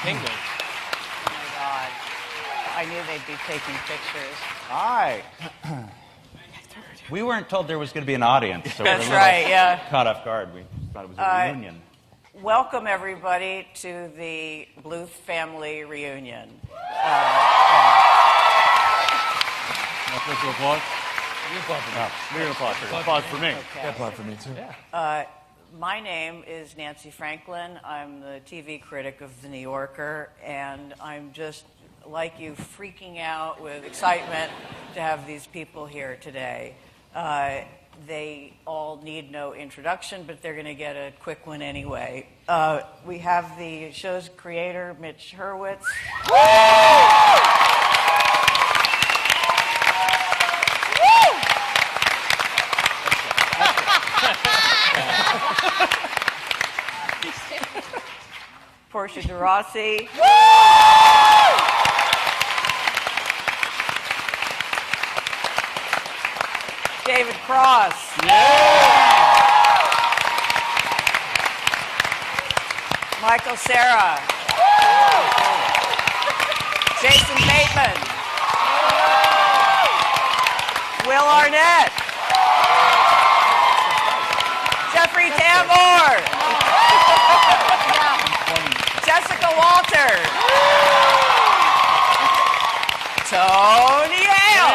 penguins. Oh my God. I knew they'd be taking pictures. Hi. We weren't told there was going to be an audience, so That's we're a right, yeah. caught off guard. We thought it was a reunion. Welcome, everybody, to the Bluth family reunion. Applause? We're going to applause for you. Applause for me. Okay. Applause for me, too. My name is Nancy Franklin. I'm the TV critic of The New Yorker, and I'm just, like you, freaking out with excitement to have these people here today. They all need no introduction, but they're going to get a quick one anyway. We have the show's creator, Mitch Hurwitz. Portia de Rossi. David Cross. Michael Cera. Jason Bateman. Will Arnett. Jeffrey Tambor. Jessica Walter. Tony Hale.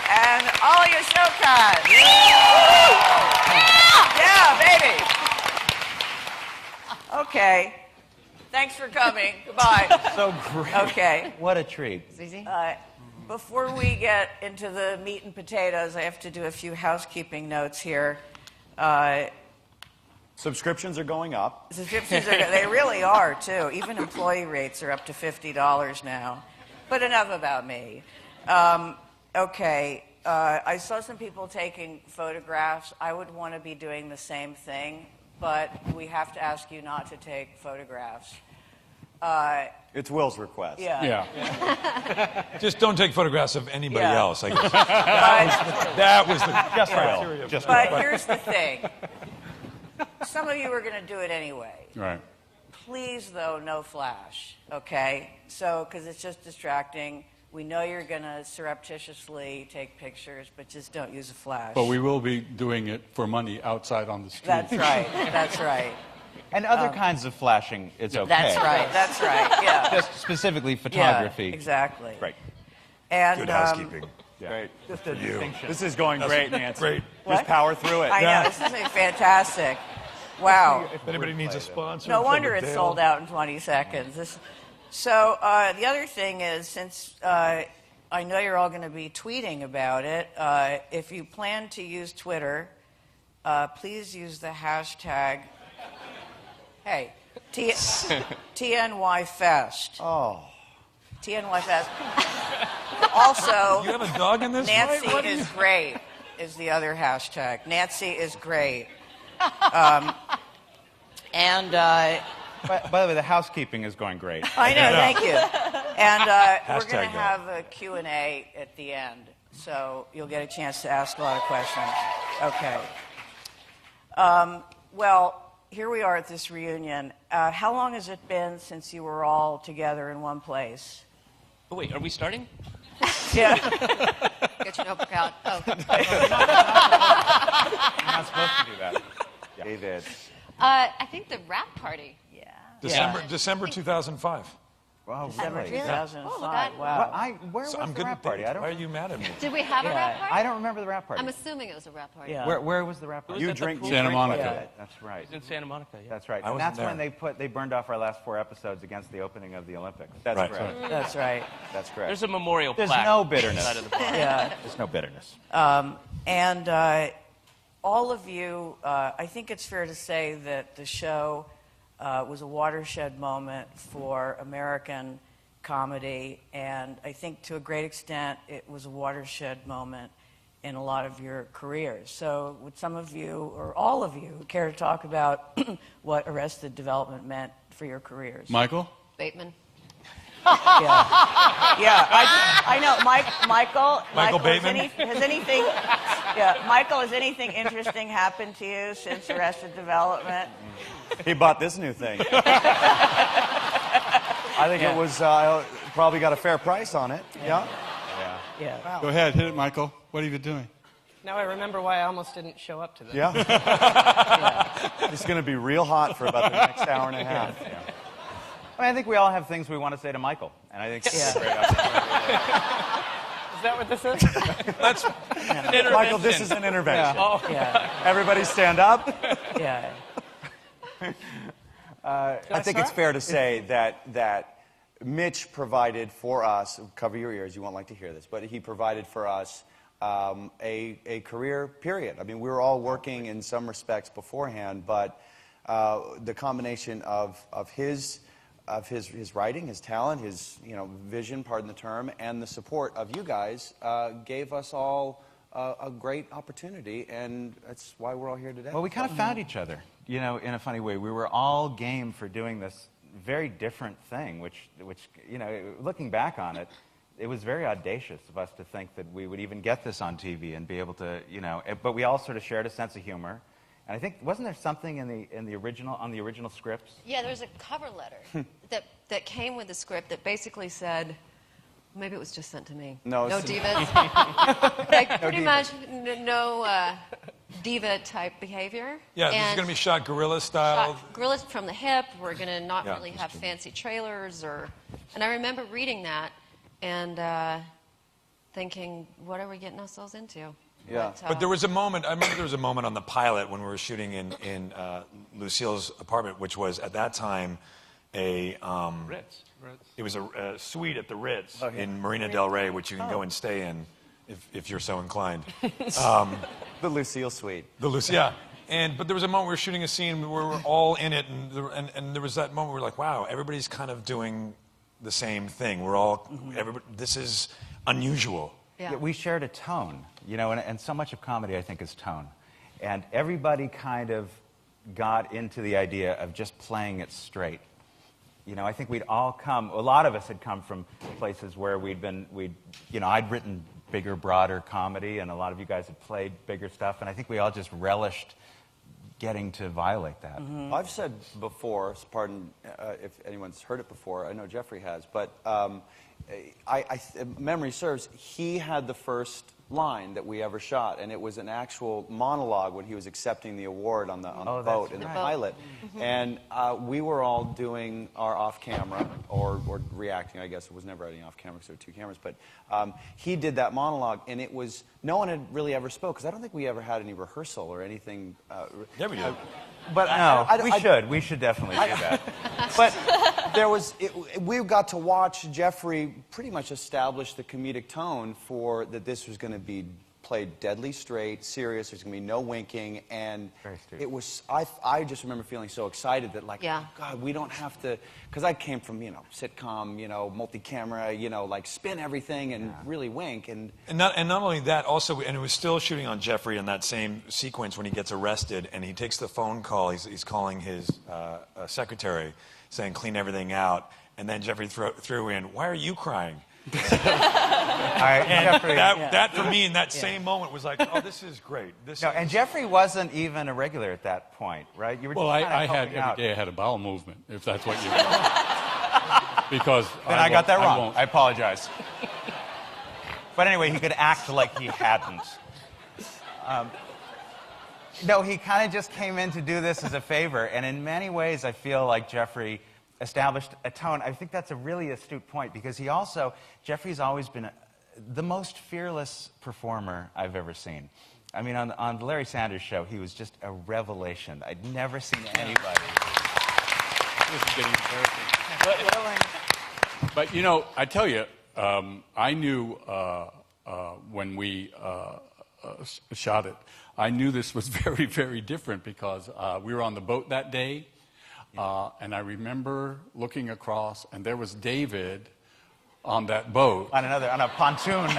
And Alia Showkat. Yeah, baby. Okay. Thanks for coming. Goodbye. So great. Okay. What a treat. Before we get into the meat and potatoes, I have to do a few housekeeping notes here. Subscriptions are going up. Subscriptions they really are, too. Even employee rates are up to $50 now. But enough about me. Okay. I saw some people taking photographs. I would want to be doing the same thing, but we have to ask you not to take photographs. It's Will's request. Yeah. Just don't take photographs of anybody Yeah. else, I guess. But, That was the Just criteria. Will. Just but Will. here's the thing. Some of you are going to do it anyway. Right. Please, though, no flash, okay? So, because it's just distracting. We know you're going to surreptitiously take pictures, but just don't use a flash. But we will be doing it for money outside on the street. That's right. That's right. And other kinds of flashing, it's okay. That's right. That's right. Yeah. Just specifically Yeah, photography. exactly. Right. And, Good housekeeping. Great. Just a distinction. This is going great, Nancy. Great. Just What? power through it. I know. This is fantastic. Wow. If anybody needs a sponsor, No for wonder the it's Dale. sold out in 20 seconds. So the other thing is, since I know you're all going to be tweeting about it, if you plan to use Twitter, please use the hashtag, TNYFest. Oh. TNYFest. Also, You have a dog in this? Nancy What is great is the other hashtag. Nancy is great. By the way, the housekeeping is going great. I know, thank you. And we're Hashtag going to that. have a Q&A at the end, so you'll get a chance to ask a lot of questions. Okay. Well, here we are at this reunion. How long has it been since you were all together in one place? Oh, wait, are we starting? Yeah. Get your notebook out. Oh. You're not supposed to do that. David. I think the rap party. Yeah. December 2005. Wow, December really? 2005. Oh, God. Wow. Where was So I'm the good rap at party? dates. I don't. Why are you mad at me? Did we have a rap party? I don't remember the rap party. I'm assuming it was a rap party. Yeah. Where was the rap party? You at the drink pool? Santa Monica. Yeah. That's right. It's in Santa Monica, yeah. That's right. I And wasn't that's when there. they burned off our last 4 episodes against the opening of the Olympics. That's Right. correct. That's right. That's correct. There's a memorial There's plaque no bitterness. outside of the bar. Yeah. There's no bitterness. And all of you, I think it's fair to say that the show was a watershed moment for American comedy, and I think to a great extent it was a watershed moment in a lot of your careers. So would some of you, or all of you, care to talk about what Arrested Development meant for your careers? Michael? Bateman. Yeah, I know. Michael Bateman? Michael, has anything interesting happened to you since Arrested Development? He bought this new thing. I think it was probably got a fair price on it. Yeah. Yeah. Wow. Go ahead, hit it, Michael. What are you doing? Now I remember why I almost didn't show up to this. Yeah. It's going to be real hot for about the next hour and a half. Yeah. I mean, I think we all have things we want to say to Michael, and I think it's a great opportunity. Is that what this is? Michael, this is an intervention. Oh. Yeah. Everybody stand up. Yeah. I think it's fair to say that Mitch provided for us, cover your ears, you won't like to hear this, but he provided for us a career period. I mean, we were all working in some respects beforehand, but the combination of his writing, his talent, his vision, pardon the term, and the support of you guys gave us all a great opportunity, and that's why we're all here today. Well, we kind of found each other, in a funny way. We were all game for doing this very different thing, which looking back on it, it was very audacious of us to think that we would even get this on TV and be able to, but we all sort of shared a sense of humor. And I think, wasn't there something on the original scripts? Yeah, there was a cover letter that came with the script that basically said, maybe it was just sent to me. No divas. Like, pretty much divas. no diva-type behavior. Yeah, this is going to be shot guerrilla style. Shot guerrillas from the hip. We're going to not really that's have true. fancy trailers. And I remember reading that and thinking, what are we getting ourselves into? Yeah. But there was a moment, I remember there was a moment on the pilot when we were shooting in Lucille's apartment, which was at that time a... Ritz. It was a suite at the Ritz in Marina Del Rey, which you can go and stay in if you're so inclined. The Lucille suite. Yeah. But there was a moment we were shooting a scene where we were all in it, and there was that moment where we were like, wow, everybody's kind of doing the same thing. We're all, this is unusual. Yeah. Yeah, we shared a tone, and so much of comedy, I think, is tone. And everybody kind of got into the idea of just playing it straight. I think a lot of us had come from places where I'd written bigger, broader comedy, and a lot of you guys had played bigger stuff, and I think we all just relished getting to violate that. Mm-hmm. I've said before, pardon if anyone's heard it before, I know Jeffrey has, but memory serves, he had the first line that we ever shot, and it was an actual monologue when he was accepting the award on the boat in the pilot. And we were all doing our off-camera, or reacting, I guess. It was never any off-camera because there were two cameras, but he did that monologue, and it was, no one had really ever spoke, because I don't think we ever had any rehearsal or anything. Yeah, we did. But No, we should definitely do that. But we got to watch Jeffrey pretty much establish the comedic tone for that this was going to be played deadly straight, serious, there's going to be no winking, and it was, I just remember feeling so excited that God, we don't have to, because I came from, sitcom, multi-camera, like spin everything and really wink. And not only that, also, and it was still shooting on Jeffrey in that same sequence when he gets arrested, and he takes the phone call, he's calling his secretary, saying, clean everything out, and then Jeffrey threw in, why are you crying? That for me in that same moment was like, oh, this is great. And Jeffrey wasn't even a regular at that point, right? You were Well, just every day I had a bowel movement, if that's what you mean. Because then I got that wrong. I apologize. But anyway, he could act like he hadn't. No, he kind of just came in to do this as a favor, and in many ways I feel like Jeffrey established a tone. I think that's a really astute point, because Jeffrey's always been the most fearless performer I've ever seen. I mean, on the Larry Sanders Show, he was just a revelation. I'd never seen anybody. This is getting embarrassing. But I tell you, I knew when we shot it, I knew this was very, very different, because we were on the boat that day. And I remember looking across, and there was David on that boat. On a pontoon.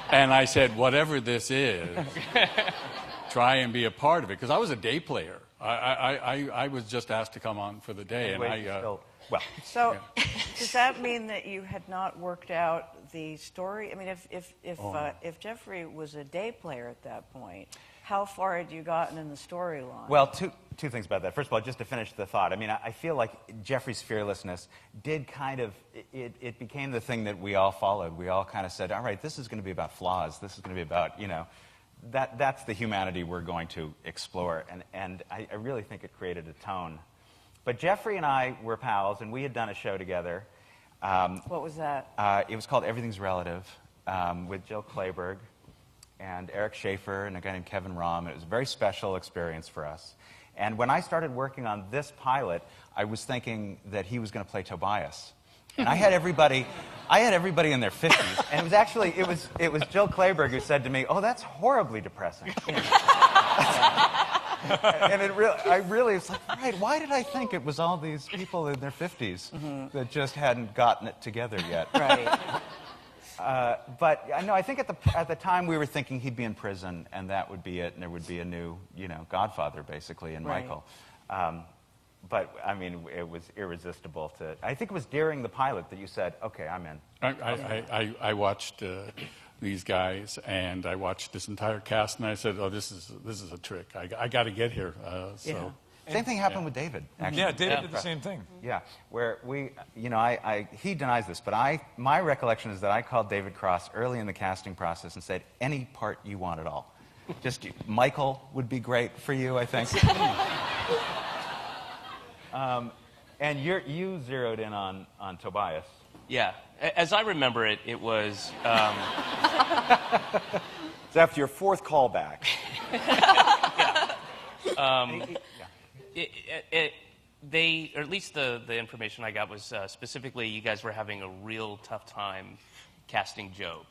And I said, whatever this is, try and be a part of it. Because I was a day player. I was just asked to come on for the day. Anyway, Well, So, does that mean that you had not worked out the story? I mean, if Jeffrey was a day player at that point, how far had you gotten in the storyline? well, two things about that. First of all, just to finish the thought, I mean, I feel like Jeffrey's fearlessness did kind of, it became the thing that we all followed. We all kind of said, all right, this is going to be about flaws. This is going to be about, that's the humanity we're going to explore. And I really think it created a tone. But Jeffrey and I were pals, and we had done a show together. What was that? It was called Everything's Relative, with Jill Clayburgh and Eric Schaefer and a guy named Kevin Rahm. It was a very special experience for us. And when I started working on this pilot, I was thinking that he was going to play Tobias. And I had everybody in their 50s. And it was actually, it was Jill Clayburgh who said to me, "Oh, that's horribly depressing." And I really was like, right, why did I think it was all these people in their 50s that just hadn't gotten it together yet? Right. But no, I think at the time we were thinking he'd be in prison, and that would be it, and there would be a new, Godfather, basically, in Right. Michael. But, I mean, it was irresistible to... I think it was during the pilot that you said, okay, I'm in. I watched these guys, and I watched this entire cast, and I said, "Oh, this is a trick. I got to get here." So. Same thing happened with David, actually. Yeah, David did the same thing. Yeah, where he denies this, but my recollection is that I called David Cross early in the casting process and said, any part you want at all. Just Michael would be great for you, I think. And you zeroed in on Tobias. Yeah. As I remember it, it was... It's after your fourth callback. They, or at least the information I got was specifically you guys were having a real tough time casting Job.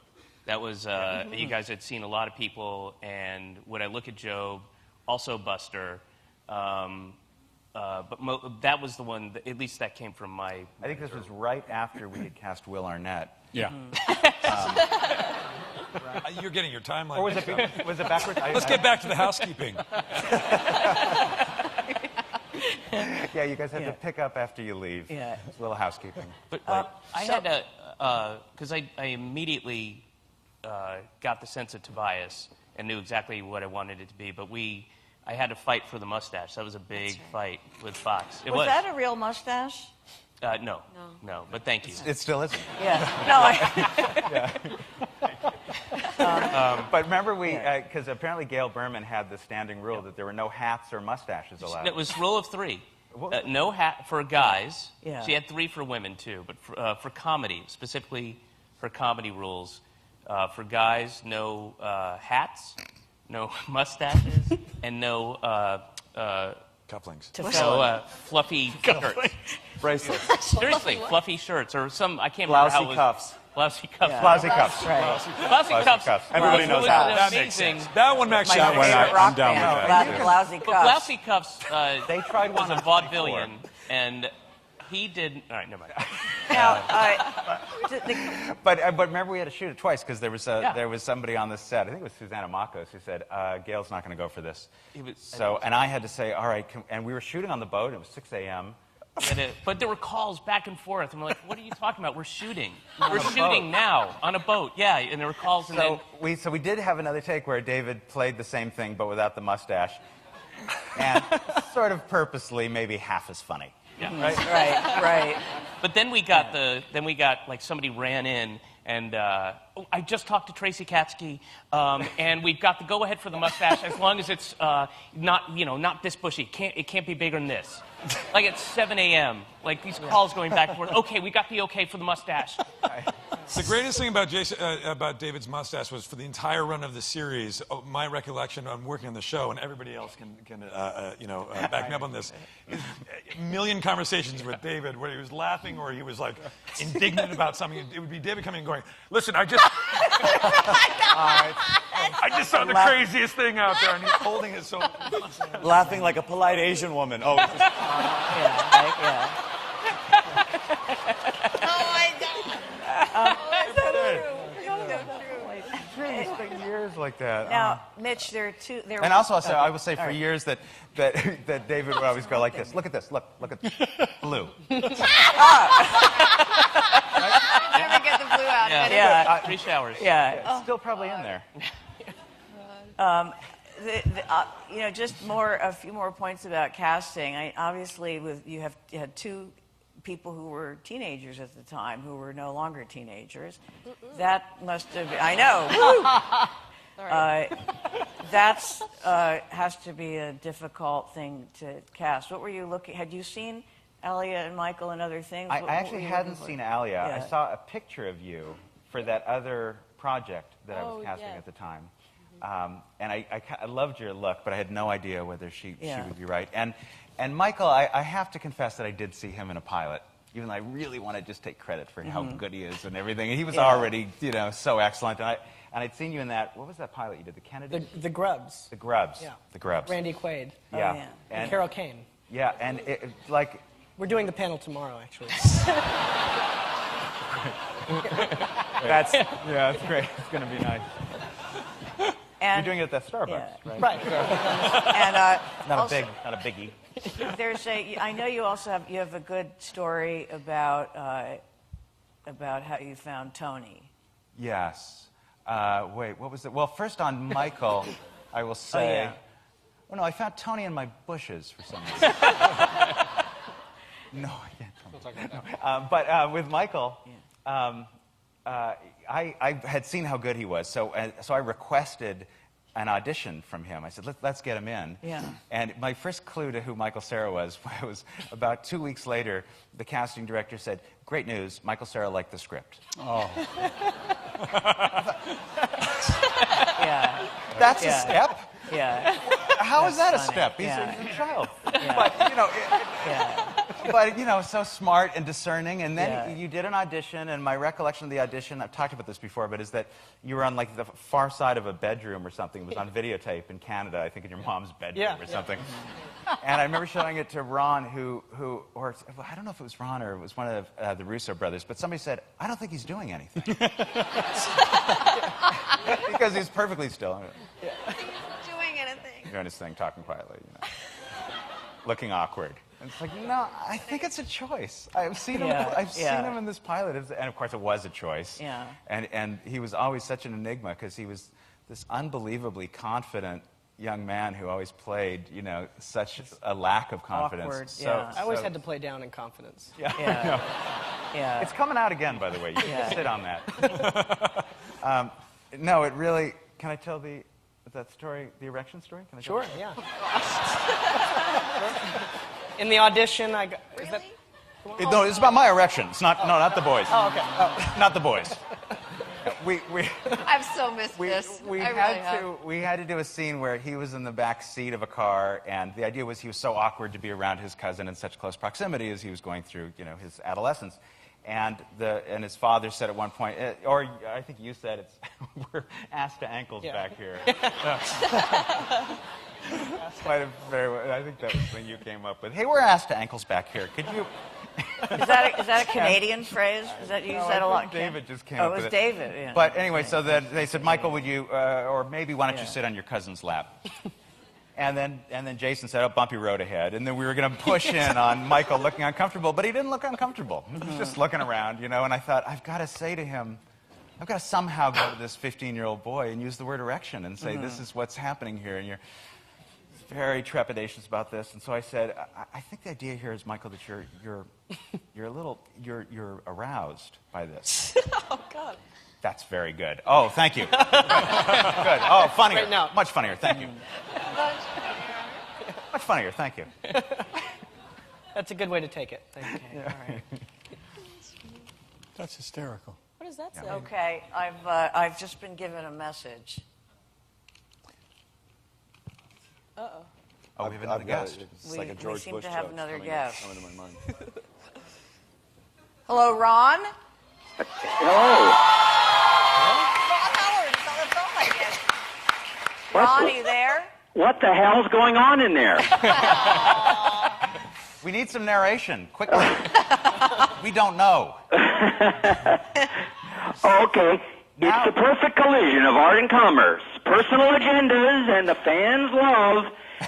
That was, you guys had seen a lot of people, and when I look at Job, also Buster, but that was the one, at least that came from my... I think this was right after we had cast Will Arnett. Yeah. You're getting your timeline. Or was it backwards? Let's get back to the housekeeping. Yeah, you guys have to pick up after you leave. Yeah. It's a little housekeeping. But I had to, because I immediately got the sense of Tobias and knew exactly what I wanted it to be, but I had to fight for the mustache. That was a big fight with Fox. Was that a real mustache? No, but thank you. It still isn't. Yeah. No, But remember, because apparently Gail Berman had the standing rule that there were no hats or mustaches allowed. It was rule of three. No hat for guys. Yeah. She had 3 for women, too. But for comedy, specifically for comedy rules, for guys, no hats, no mustaches, and no... Couplings. So fluffy shirts. Bracelets. Seriously, fluffy shirts or some, I can't remember how it was. Cuffs. Blousy cuffs. Yeah. Blousy cuffs. Right. Blousy cuffs. Everybody knows that. That makes Amazing. sense. That one makes My sense. favorite rock I'm down with band. that, Bla- Blousy But cuffs. Blousy cuffs They tried was one a on vaudevillian, and he did... All right, never mind. Now, But remember, we had to shoot it twice because there was somebody on the set. I think it was Susanna Makos who said, "Gail's not going to go for this." And I had to say, "All right." And we were shooting on the boat. It was 6 a.m. But there were calls back and forth. I'm like, what are you talking about? We're shooting. We're shooting now on a boat. Yeah, and there were calls. And So we did have another take where David played the same thing but without the mustache, and sort of purposely, maybe half as funny. Yeah. right. But then we got like somebody ran in and I just talked to Tracy Katsky and we've got the go ahead for the mustache as long as it's not this bushy. It can't be bigger than this. Like at 7 a.m. Like these calls going back and forth. Okay, we got the okay for the mustache. The greatest thing about about David's mustache was for the entire run of the series. My recollection on working on the show, and everybody else can back me up on this. Is a million conversations with David where he was laughing or he was like indignant about something. It would be David coming and going, "Listen, I just saw the craziest thing out there," and he's holding it so. Laughing like a polite Asian woman. Oh. It's been years like like that. Now, Mitch, there are two. And also, okay. I will say for All right. years that David would always go like this. Look at this. Look at blue. Never get the blue out. Yeah. Yeah. 3 showers. Yeah. It's still probably in there. Just a few more points about casting. Obviously, you had two people who were teenagers at the time who were no longer teenagers. That must have been, I know. That's has to be a difficult thing to cast. What were you looking? Had you seen Alia and Michael and other things? I What actually were you hadn't looking for? seen Alia. Yeah. I saw a picture of you for that other project that I was Oh, casting yeah. at the time. And I loved your look, but I had no idea whether she would be right. And Michael, I have to confess that I did see him in a pilot, even though I really want to just take credit for how good he is and everything. And he was already, so excellent. And I'd seen you in that, what was that pilot you did, the Kennedy? The Grubs. The Grubs. Yeah. The Grubs. Randy Quaid. Yeah. yeah. And Carol Kane. Yeah, and We're doing the panel tomorrow, actually. that's great. It's going to be nice. And, You're doing it at the Starbucks, Yeah. right? Right. and Not also, a biggie. I know you also have a good story about how you found Tony. Yes. Wait, what was it? Well, first on Michael, I will say. yeah. Oh no, I found Tony in my bushes for some reason. No, I can't. But with Michael, I had seen how good he was, so I requested an audition from him. I said, let's get him in. Yeah. And my first clue to who Michael Cera was about 2 weeks later, the casting director said, great news, Michael Cera liked the script. Oh. Yeah. That's a step? Yeah. How is that a funny. step? He's Yeah. a child. Yeah. But, Yeah. so smart and discerning. And then Yeah. you did an audition, and my recollection of the audition, I've talked about this before, but is that you were on like the far side of a bedroom or something. It was on videotape in Canada, I think in your mom's bedroom or something. And I remember showing it to Ron, or I don't know if it was Ron or it was one of the Russo brothers, but somebody said, I don't think he's doing anything. Because he's perfectly still. Doing anything. Doing his thing, talking quietly, looking awkward. And it's like, no, I think it's a choice. I've seen him. Yeah, I've seen yeah. him in this pilot, and of course, it was a choice. Yeah. And he was always such an enigma because he was this unbelievably confident young man who always played, such a lack of confidence. Awkward, So, yeah. I always had to play down in confidence. Yeah. Yeah. Yeah. It's coming out again, by the way. You can sit on that. No, it really. Can I tell that story, the erection story? Can I tell Sure, yeah. In the audition, I got... Is that, No, it's about my erection. It's not the boys. oh, okay. Not the boys. We I've so missed this. we I really had have. to do a scene where he was in the back seat of a car, and the idea was he was so awkward to be around his cousin in such close proximity as he was going through, his adolescence. And his father said at one point, or I think you said it's we're ass to ankles back here. Quite a very. I think that was when you came up with. Hey, we're ass to ankles back here. Could you? Is that a Canadian phrase? Is that you said a lot? David just came Oh, up it was with David. Yeah. But anyway, so then they said, Michael, would you, or maybe why don't you sit on your cousin's lap? And then Jason said, oh, bumpy road ahead. And then we were going to push in on Michael looking uncomfortable, but he didn't look uncomfortable. He was just looking around, and I thought, I've got to say to him, I've got to somehow go to this 15-year-old boy and use the word erection and say, this is what's happening here, and you're very trepidatious about this. And so I said, I think the idea here is, Michael, that you're aroused by this. Oh, God. That's very good. Oh, thank you. Good. Oh, funnier. Right now. Much funnier. Thank you. Much funnier. Thank you. That's a good way to take it. Thank you. All right. That's hysterical. What does that say? Okay, I've just been given a message. Uh-oh. Oh, we have another guest. It's like a George we seem Bush to have joke another coming guest. coming to my mind. Hello, Ron. Hello. Ron Howard is on the phone, I guess. Ron, are you there? What the hell's going on in there? We need some narration, quickly. We don't know. Okay. Now- It's the perfect collision of art and commerce. personal agendas and the fans' love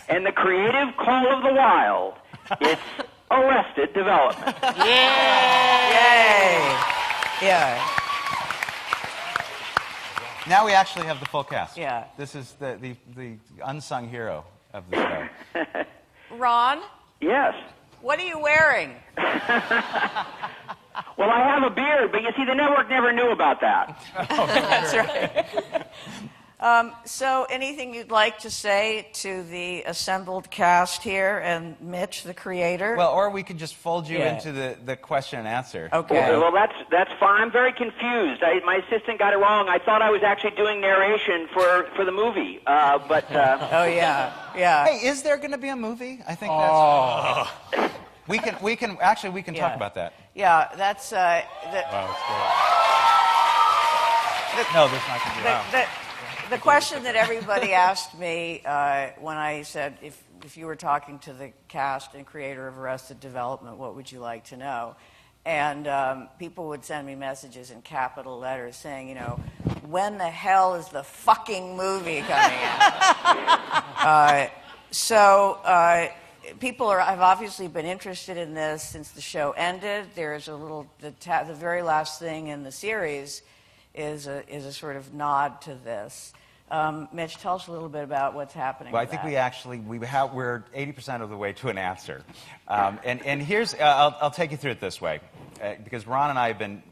and the creative call of the wild. It's Arrested Development. Yay! Yeah. Now we actually have the full cast. Yeah. This is the unsung hero of the show. Ron, Yes. what are you wearing? Well, I have a beard, but you see, the network never knew about that. That's right. So, anything you'd like to say to the assembled cast here and Mitch, the creator? Well, or we could just fold you Yeah. into the question and answer. Okay. Well, that's fine. I'm very confused. My assistant got it wrong. I thought I was actually doing narration for the movie, but Oh yeah, yeah. Hey, is there going to be a movie? I think that's. We can Yeah. talk about that. Yeah, that's Wow, that's No, there's not going to be. the question that everybody asked me when I said if you were talking to the cast and creator of Arrested Development, what would you like to know? And people would send me messages in capital letters saying, you know, when the hell is the fucking movie coming out? People have obviously been interested in this since the show ended. There's a little, the very last thing in the series is a sort of nod to this. Mitch, tell us a little bit about what's happening. Well, I with think that. we're 80% of the way to an answer. And here's, I'll take you through it this way, because Ron and I have been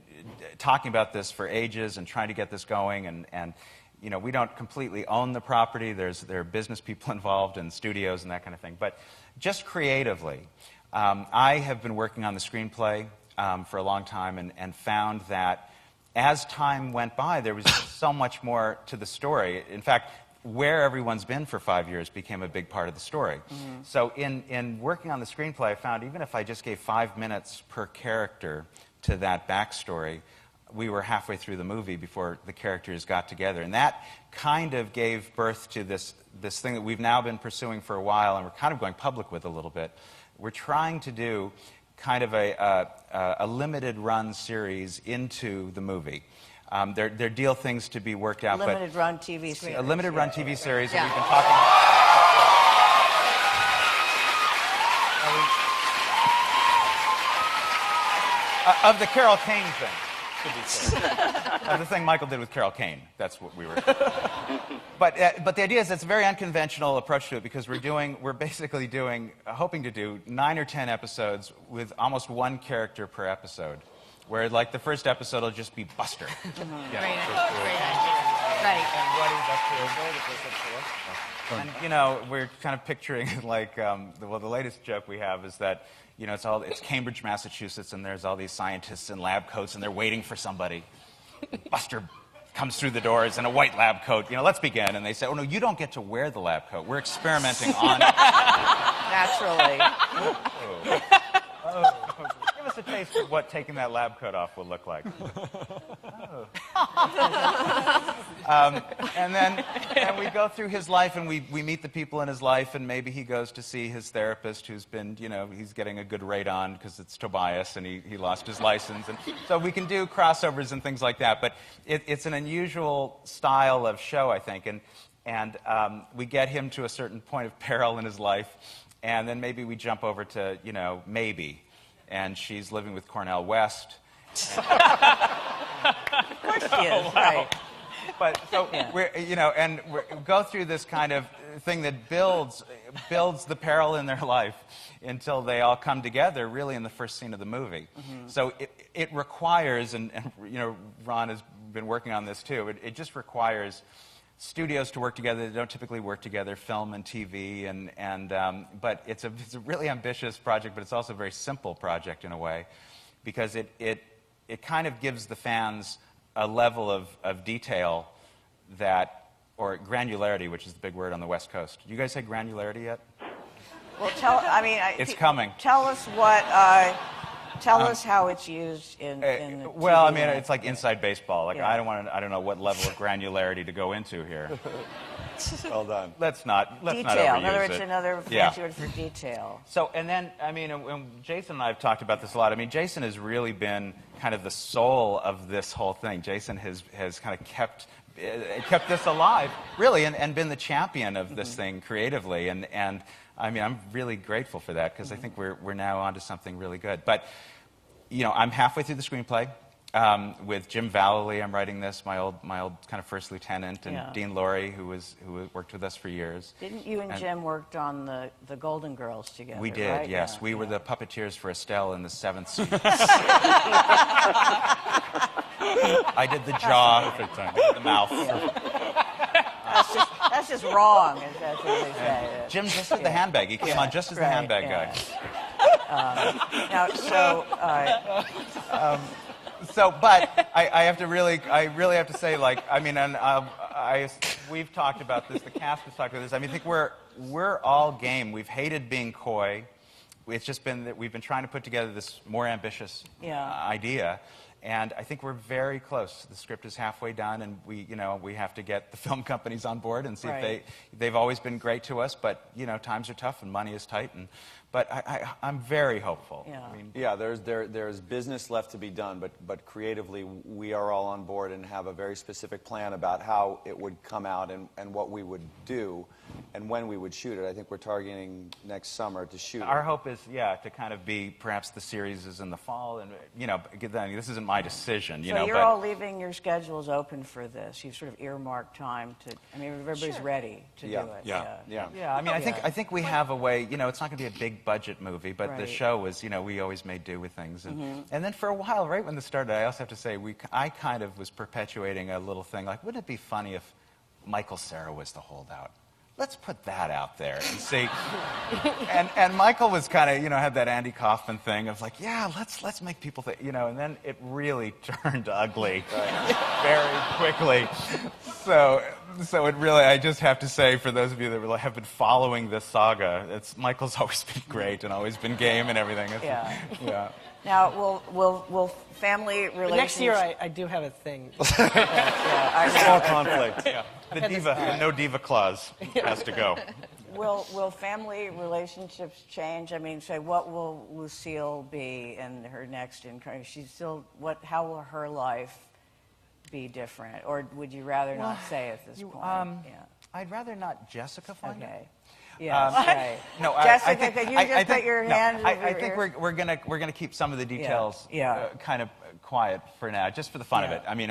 talking about this for ages and trying to get this going, and you know, we don't completely own the property. There are business people involved and studios and that kind of thing. But just creatively, I have been working on the screenplay for a long time and found that as time went by, there was so much more to the story. In fact, where everyone's been for 5 years became a big part of the story. Mm-hmm. So in working on the screenplay, I found even if I just gave 5 minutes per character to that backstory, we were halfway through the movie before the characters got together. And that kind of gave birth to this thing that we've now been pursuing for a while, and we're kind of going public with a little bit. We're trying to do kind of a limited run series into the movie. They're deal things to be worked out. Limited run TV series. A limited run TV series Yeah. that we've been talking about. Of the Carol Kane thing. Of the thing Michael did with Carol Kane. That's what we were. But the idea is it's a very unconventional approach to it, because we're basically hoping to do 9 or 10 episodes with almost one character per episode, where like the first episode will just be Buster. Great idea. Right. And you know, we're kind of picturing like the latest joke we have is that, you know, it's Cambridge, Massachusetts, and there's all these scientists in lab coats, and they're waiting for somebody. Buster comes through the doors in a white lab coat. You know, let's begin. And they say, "Oh no, you don't get to wear the lab coat. We're experimenting on it." Naturally. Give us a taste of what taking that lab coat off will look like. And we go through his life, and we meet the people in his life, and maybe he goes to see his therapist, who's been, you know, he's getting a good rate on because it's Tobias, and he lost his license. And so we can do crossovers and things like that. But it's an unusual style of show, I think. And we get him to a certain point of peril in his life, and then maybe we jump over to, you know, maybe. And she's living with Cornel West. Of course she is. Right. But so we go through this kind of thing that builds the peril in their life until they all come together, really in the first scene of the movie. Mm-hmm. So it requires, and you know, Ron has been working on this too. It just requires studios to work together that don't typically work together, film and TV, but it's a really ambitious project, but it's also a very simple project in a way, because it kind of gives the fans a level of detail or granularity, which is the big word on the West Coast. Do you guys say granularity yet? Well, it's coming. Tell us what. Tell us how it's used in the well, TV I mean, it's like inside baseball. Like, Yeah. I don't know what level of granularity to go into here. Well done. Let's not detail. overuse In other words, it. another fancy word for detail. So, and then, I mean, and Jason and I have talked about this a lot. I mean, Jason has really been kind of the soul of this whole thing. Jason has kind of kept kept this alive, really, and been the champion of this thing creatively. And I mean, I'm really grateful for that because I think we're now onto something really good. But, you know, I'm halfway through the screenplay. With Jim Vallely, I'm writing this, my old kind of first lieutenant, and Dean Laurie, who worked with us for years. Didn't you and Jim worked on the Golden Girls together? We did, right? yes. We were the puppeteers for Estelle in the 7th season. I did the jaw, the mouth. That's just wrong, as that's what they say. Jim just did the handbag. He came on just as the handbag guy. But I have to really have to say, like, I mean, and we've talked about this. The cast has talked about this. I mean, I think we're all game. We've hated being coy. It's just been that we've been trying to put together this more ambitious idea, and I think we're very close. The script is halfway done, and we have to get the film companies on board and see if they've always been great to us, but times are tough and money is tight, but I'm very hopeful. Yeah. I mean, there's business left to be done, but creatively we are all on board and have a very specific plan about how it would come out and what we would do and when we would shoot it. I think we're targeting next summer to shoot Our it. hope is, to kind of be, perhaps the series is in the fall, and, this isn't my decision, So you're all leaving your schedules open for this. You've sort of earmarked time to, I mean, everybody's ready to do it. Yeah, I mean, I think we have a way, it's not going to be a big budget movie, but the show was, we always made do with things. And then for a while, right when this started, I also have to say, I kind of was perpetuating a little thing, like, wouldn't it be funny if Michael Cera was the holdout? Let's put that out there and see. and Michael was kind of, had that Andy Kaufman thing of like, let's make people think, and then it really turned ugly very quickly. So it really, I just have to say, for those of you that really have been following this saga, Michael's always been great and always been game and everything. Now, will family relations... Next year, I do have a thing. Small conflict. The no diva clause has to go. Will family relationships change? I mean, say, what will Lucille be in her next incarnation? She's still, how will her life be different? Or would you rather not say at this point? I'd rather not Jessica find it. Yeah, No, Jessica, could you just put your hand over I think we're gonna keep some of the details kind of quiet for now, just for the fun of it. I mean,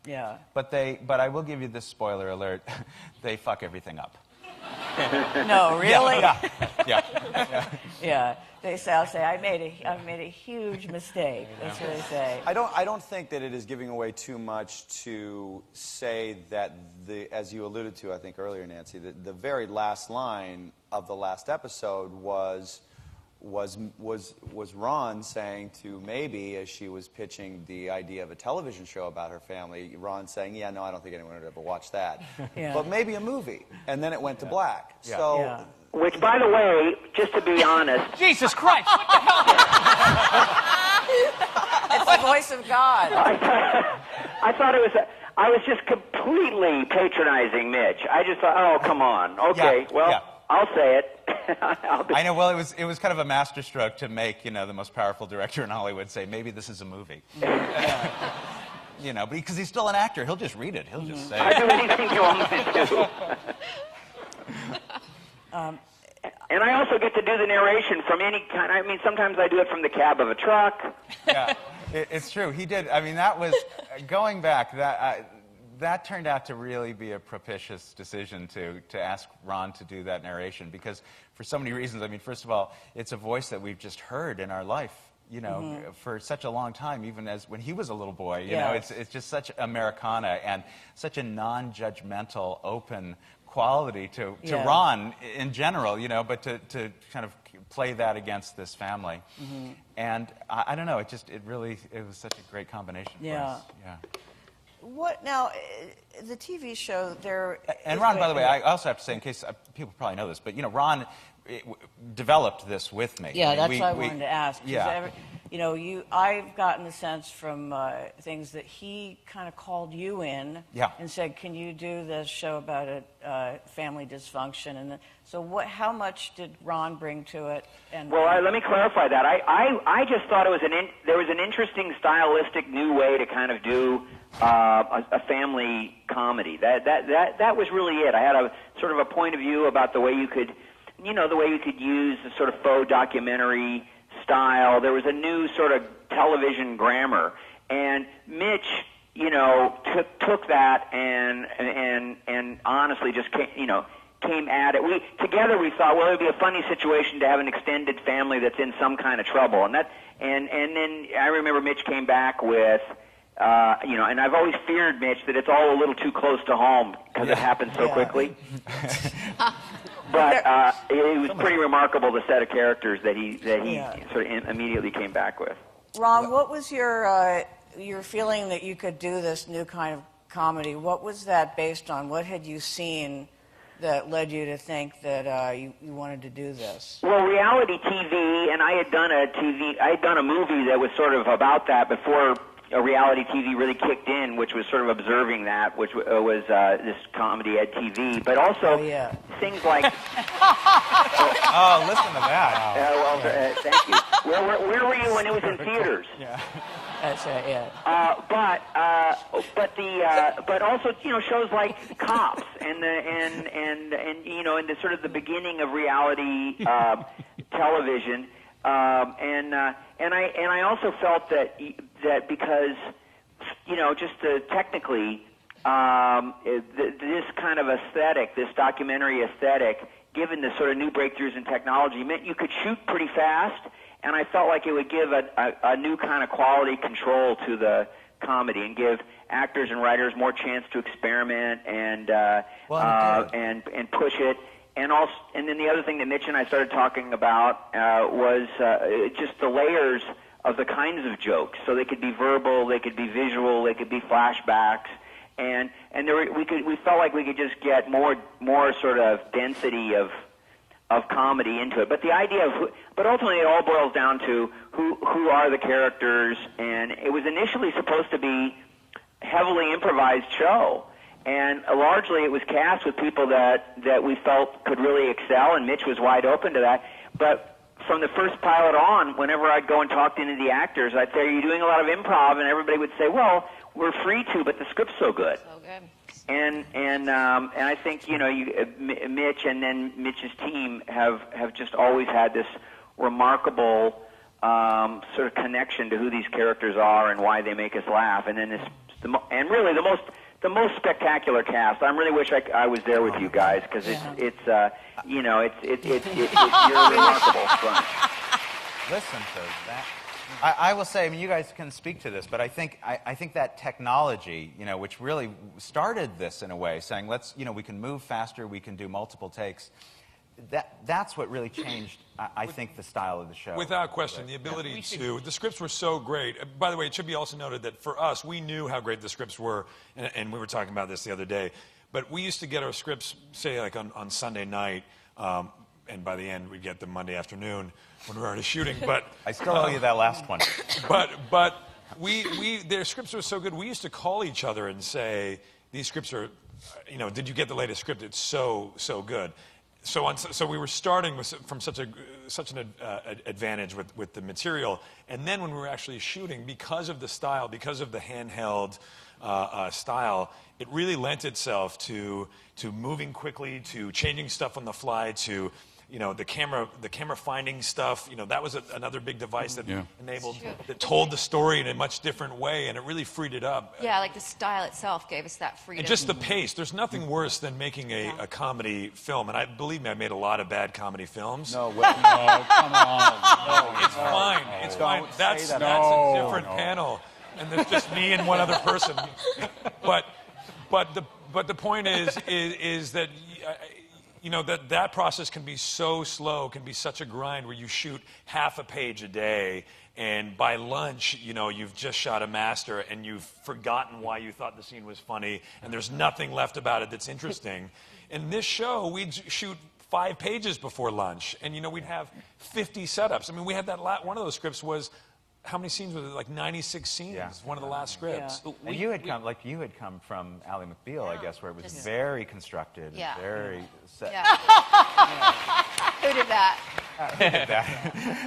Yeah. But I will give you this spoiler alert: they fuck everything up. No, really? Yeah. I'll say I made a huge mistake. That's what they say. I don't think that it is giving away too much to say that as you alluded to, I think earlier, Nancy, the very last line of the last episode was Ron saying to Maybe, as she was pitching the idea of a television show about her family, Ron saying, no, I don't think anyone would ever watch that. But maybe a movie. And then it went to black. So. Which, by the way, just to be honest... Jesus Christ! What the hell? It's the voice of God. I thought it was... I was just completely patronizing Mitch. I just thought, oh, come on. Okay, I'll say it. I know. Well, it was kind of a masterstroke to make the most powerful director in Hollywood say, maybe this is a movie. Because he's still an actor. He'll just read it. He'll just say I do anything you want me to do. And I also get to do the narration from any kind. I mean, sometimes I do it from the cab of a truck. Yeah, it's true. He did. I mean, that was going back. That turned out to really be a propitious decision to ask Ron to do that narration, because for so many reasons. I mean, first of all, it's a voice that we've just heard in our life, for such a long time, even as when he was a little boy. It's just such Americana and such a non-judgmental, open quality to Ron in general, but to kind of play that against this family. And I don't know, it was such a great combination for us. Yeah. What now? The TV show there. And Ron, by the way, I also have to say, in case people probably know this, but Ron developed this with me. Yeah, that's what I wanted to ask. I've gotten the sense from things that he kind of called you in and said, "Can you do this show about family dysfunction?" And so, how much did Ron bring to it? And let me clarify that. I just thought it was there was an interesting stylistic new way to kind of do a family comedy. That was really it. I had a sort of a point of view about the way you could, the way you could use the sort of faux documentary style. There was a new sort of television grammar, and Mitch, took that and honestly just came at it. Together we thought, well, it would be a funny situation to have an extended family that's in some kind of trouble, and then I remember Mitch came back with. And I've always feared, Mitch, that it's all a little too close to home because it happens so quickly. But it was pretty remarkable, the set of characters that he sort of immediately came back with. Ron, what was your feeling that you could do this new kind of comedy? What was that based on? What had you seen that led you to think that you wanted to do this? Well, reality TV, and I had done a movie that was sort of about that before reality TV really kicked in, which was sort of observing that, which was this comedy at TV, but also things like. Oh, listen to that! Thank you. Where were you when it was in theaters? That's right. Yeah. But also shows like Cops and the sort of the beginning of reality television. And I also felt that because just technically this kind of aesthetic, this documentary aesthetic, given the sort of new breakthroughs in technology, meant you could shoot pretty fast, and I felt like it would give a new kind of quality control to the comedy and give actors and writers more chance to experiment and push it. And then the other thing that Mitch and I started talking about was just the layers of the kinds of jokes. So they could be verbal, they could be visual, they could be flashbacks, and we felt like we could just get more sort of density of comedy into it. But the idea but ultimately it all boils down to who are the characters, and it was initially supposed to be a heavily improvised show. And largely it was cast with people that we felt could really excel, and Mitch was wide open to that. But from the first pilot on, whenever I'd go and talk to any of the actors, I'd say, "Are you doing a lot of improv?" And everybody would say, "Well, we're free to, but the script's so good." So good. And I think Mitch and then Mitch's team have just always had this remarkable sort of connection to who these characters are and why they make us laugh. And then really the most spectacular cast. I really wish I was there with you guys because it's you're a remarkable bunch. Listen to that. I will say, you guys can speak to this, but I think that technology, which really started this in a way, saying we can move faster, we can do multiple takes. That's what really changed, I think, the style of the show. Without question, the ability to... The scripts were so great. By the way, it should be also noted that for us, we knew how great the scripts were, and we were talking about this the other day, but we used to get our scripts, say, like on Sunday night, and by the end, we'd get them Monday afternoon when we were already shooting, but... I still owe you that last one. But their scripts were so good, we used to call each other and say, these scripts are, did you get the latest script? It's so good. So we were starting from such an advantage with the material, and then when we were actually shooting, because of the style, because of the handheld style, it really lent itself to moving quickly, to changing stuff on the fly, to the camera finding stuff. That was another big device that that told the story in a much different way, and it really freed it up. Yeah, like the style itself gave us that freedom. And just the pace. There's nothing worse than making a comedy film. And believe me, I made a lot of bad comedy films. No, come on. No, it's fine. It's fine. That's a different panel, and there's just me and one other person. But the point is that. That process can be so slow, can be such a grind where you shoot half a page a day, and by lunch, you've just shot a master and you've forgotten why you thought the scene was funny, and there's nothing left about it that's interesting. In this show, we'd shoot 5 pages before lunch, and we'd have 50 setups. We had that one of those scripts was how many scenes was it? Like 96 scenes. Yeah. One of the last scripts. Yeah. And you had come from Ally McBeal, I guess, where it was very constructed, Yeah. very set. Yeah. Who did that?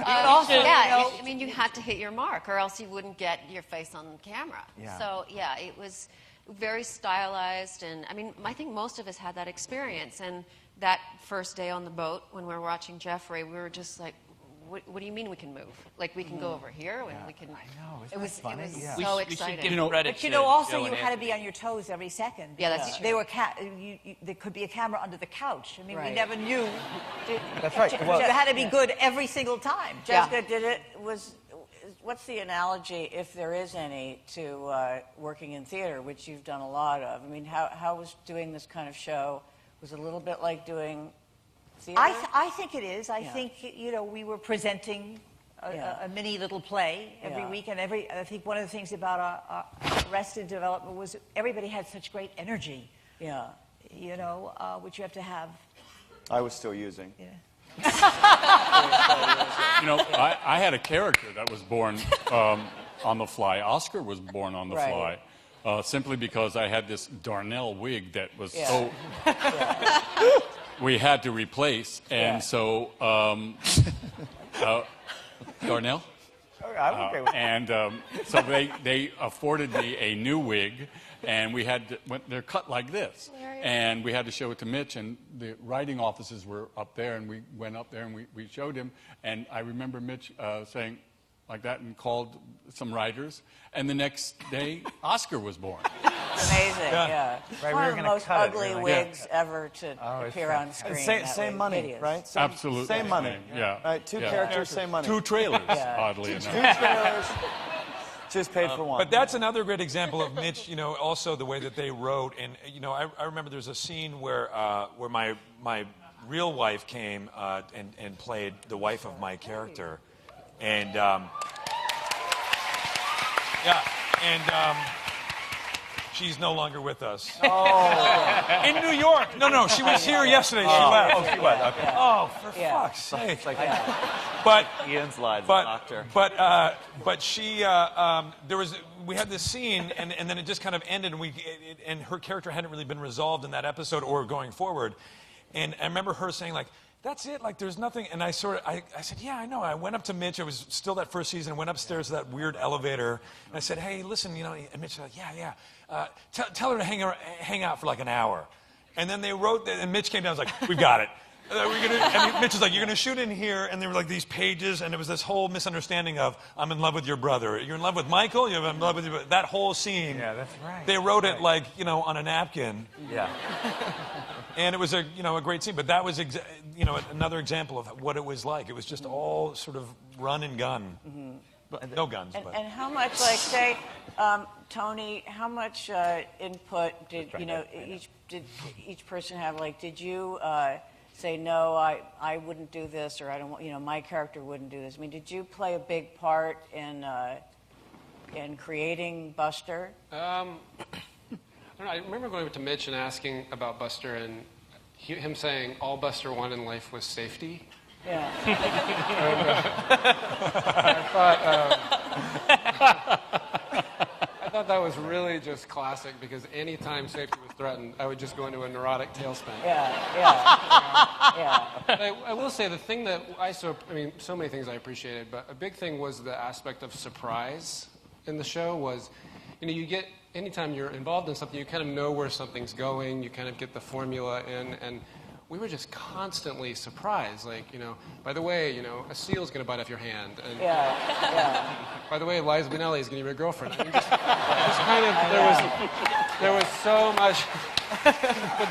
I mean, you had to hit your mark, or else you wouldn't get your face on camera. Yeah. So, yeah, it was very stylized, and I mean, I think most of us had that experience. And that first day on the boat, when we were watching Jeffrey, we were just like, what do you mean we can move? Like, we can go over here, and we can. I know. It was funny? so We should exciting. give credit But you to know, also Joe you and had to be Anthony. on your toes every second. Yeah, that's because true. They were there could be a camera under the couch. I mean, we Right. never knew. That's right. You Well, had to be good every single time. Jessica, what's the analogy, if there is any, to working in theater, which you've done a lot of? I mean, how was doing this kind of show? Was it a little bit like doing theater? I think it is. I Yeah. think, we were presenting a mini little play every Yeah. week, and I think one of the things about our Arrested development was everybody had such great energy, Yeah. which you have to have. I was still using. You know, I had a character that was born on the fly. Oscar was born on the Right. fly, simply because I had this Darnell wig that was Yeah. so we had to replace, and Yeah. so Darnell. I'm okay with And so they afforded me a new wig, and they're cut like this. And we had to show it to Mitch, and the writing offices were up there, and we went up there and we showed him. And I remember Mitch saying like that and called some writers. And the next day, Oscar was born. Amazing, yeah. Right, One we were of the gonna most cut it, ugly really. wigs ever to it's appear on screen. Same, that same way. money, Hideous. right? Same, Absolutely. Same money. Yeah. Right, two Yeah. characters, same money. 2 trailers, oddly enough. trailers. Just paid for one. But that's another great example of Mitch, also the way that they wrote. And, I remember there's a scene where my real wife came and played the wife of my character. And, she's no longer with us. Oh. In New York. No, she was here yesterday. She left. Oh, she was. Okay. Oh, for fuck's sake. But Ian's lies, but doctor. but she we had this scene and then it just kind of ended and her character hadn't really been resolved in that episode or going forward, and I remember her saying like, that's it, like there's nothing. And I said, yeah, I know. I went up to Mitch. It was still that first season. I went upstairs to that weird elevator and I said, hey, listen, and Mitch said, yeah. Tell her to hang out for like an hour. And then they wrote that, and Mitch came down and was like, we've got it. And Mitch was like, you're going to shoot in here, and there were like these pages, and it was this whole misunderstanding of, I'm in love with your brother. You're in love with Michael? You're in love with your brother. That whole scene. Yeah, that's right. They wrote it like, on a napkin. Yeah. And it was a great scene, but that was another example of what it was like. It was just all sort of run and gun. Mm-hmm. No guns. And how much, like, say, Tony, how much input did each person have? Like, did you say, no, I wouldn't do this, or I don't want, my character wouldn't do this? I mean, did you play a big part in creating Buster? I don't know. I remember going up to Mitch and asking about Buster, and him saying all Buster wanted in life was safety. Yeah. I thought that was really just classic, because any time safety was threatened, I would just go into a neurotic tailspin. Yeah. But I will say the thing that so many things I appreciated, but a big thing was the aspect of surprise in the show. Was, you get, anytime you're involved in something, you kind of know where something's going, you kind of get the formula in, and we were just constantly surprised. Like, by the way, a seal's going to bite off your hand. And, by the way, Liza Minnelli is going to be your girlfriend. I mean, just kind of, there was so much, but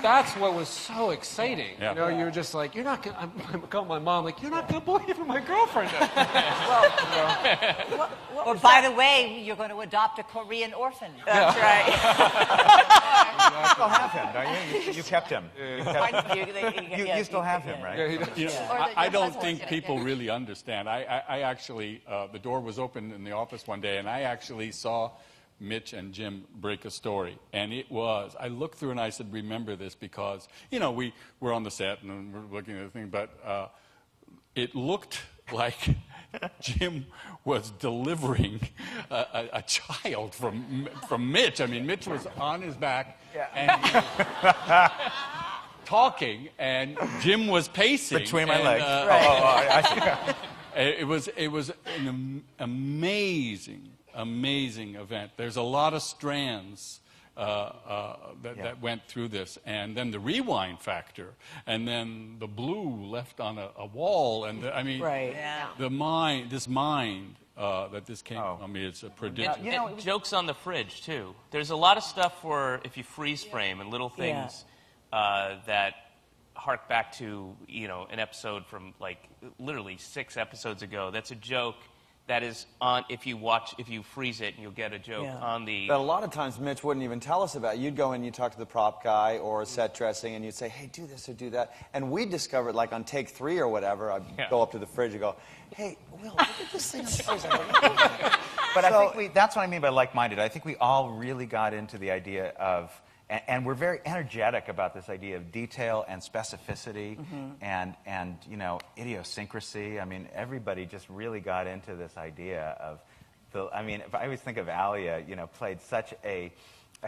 that's what was so exciting. Yeah. You were just like, you're not going to, I'm calling my mom, like, you're not going to believe my girlfriend. Or, by the way, you're going to adopt a Korean orphan. That's right. You still have him, don't you? You kept him. You still have him, right? I don't think people really understand. I actually, the door was open in the office one day, and I actually saw Mitch and Jim break a story. And I looked through and I said, remember this, because, we were on the set and we're looking at the thing, but it looked like Jim was delivering a child from Mitch. I mean, Mitch was on his back and he was talking, and Jim was pacing between my legs. I see. It was an amazing event. There's a lot of strands that went through this, and then the rewind factor, and then the blue left on a wall, and the mind that this came from. I mean, it's a prodigious. Jokes on the fridge too. There's a lot of stuff where if you freeze frame and little things that hark back to an episode from like literally 6 episodes ago. That's a joke. That is on, if you freeze it, you'll get a joke on the... That a lot of times Mitch wouldn't even tell us about. You'd go in, you'd talk to the prop guy or set dressing, and you'd say, hey, do this or do that. And we'd discover it like on take 3 or whatever. I'd go up to the fridge and go, hey, Will, look at this thing on the fridge. But I think that's what I mean by like-minded. I think we all really got into the idea of... And we're very energetic about this idea of detail and specificity and idiosyncrasy. I mean, everybody just really got into this idea of if I always think of Alia, played such a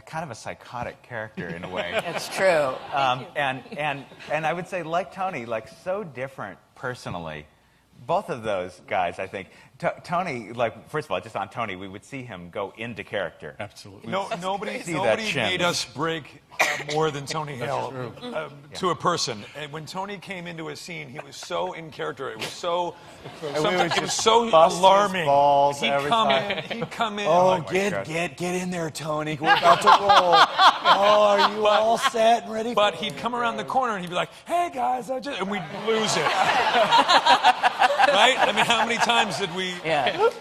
kind of a psychotic character in a way. It's true. And I would say, like Tony, like so different personally. Both of those guys, I think. Tony, like, first of all, just on Tony, we would see him go into character. Absolutely. Nobody made us break more than Tony Hill to a person. And when Tony came into a scene, he was so in character. It was so alarming. He'd come in. Oh, get in there, Tony. We're about to roll. Oh, are you all set and ready? But he'd come around the corner and he'd be like, "Hey guys," and we'd lose it. Right? I mean, how many times did we? Yeah.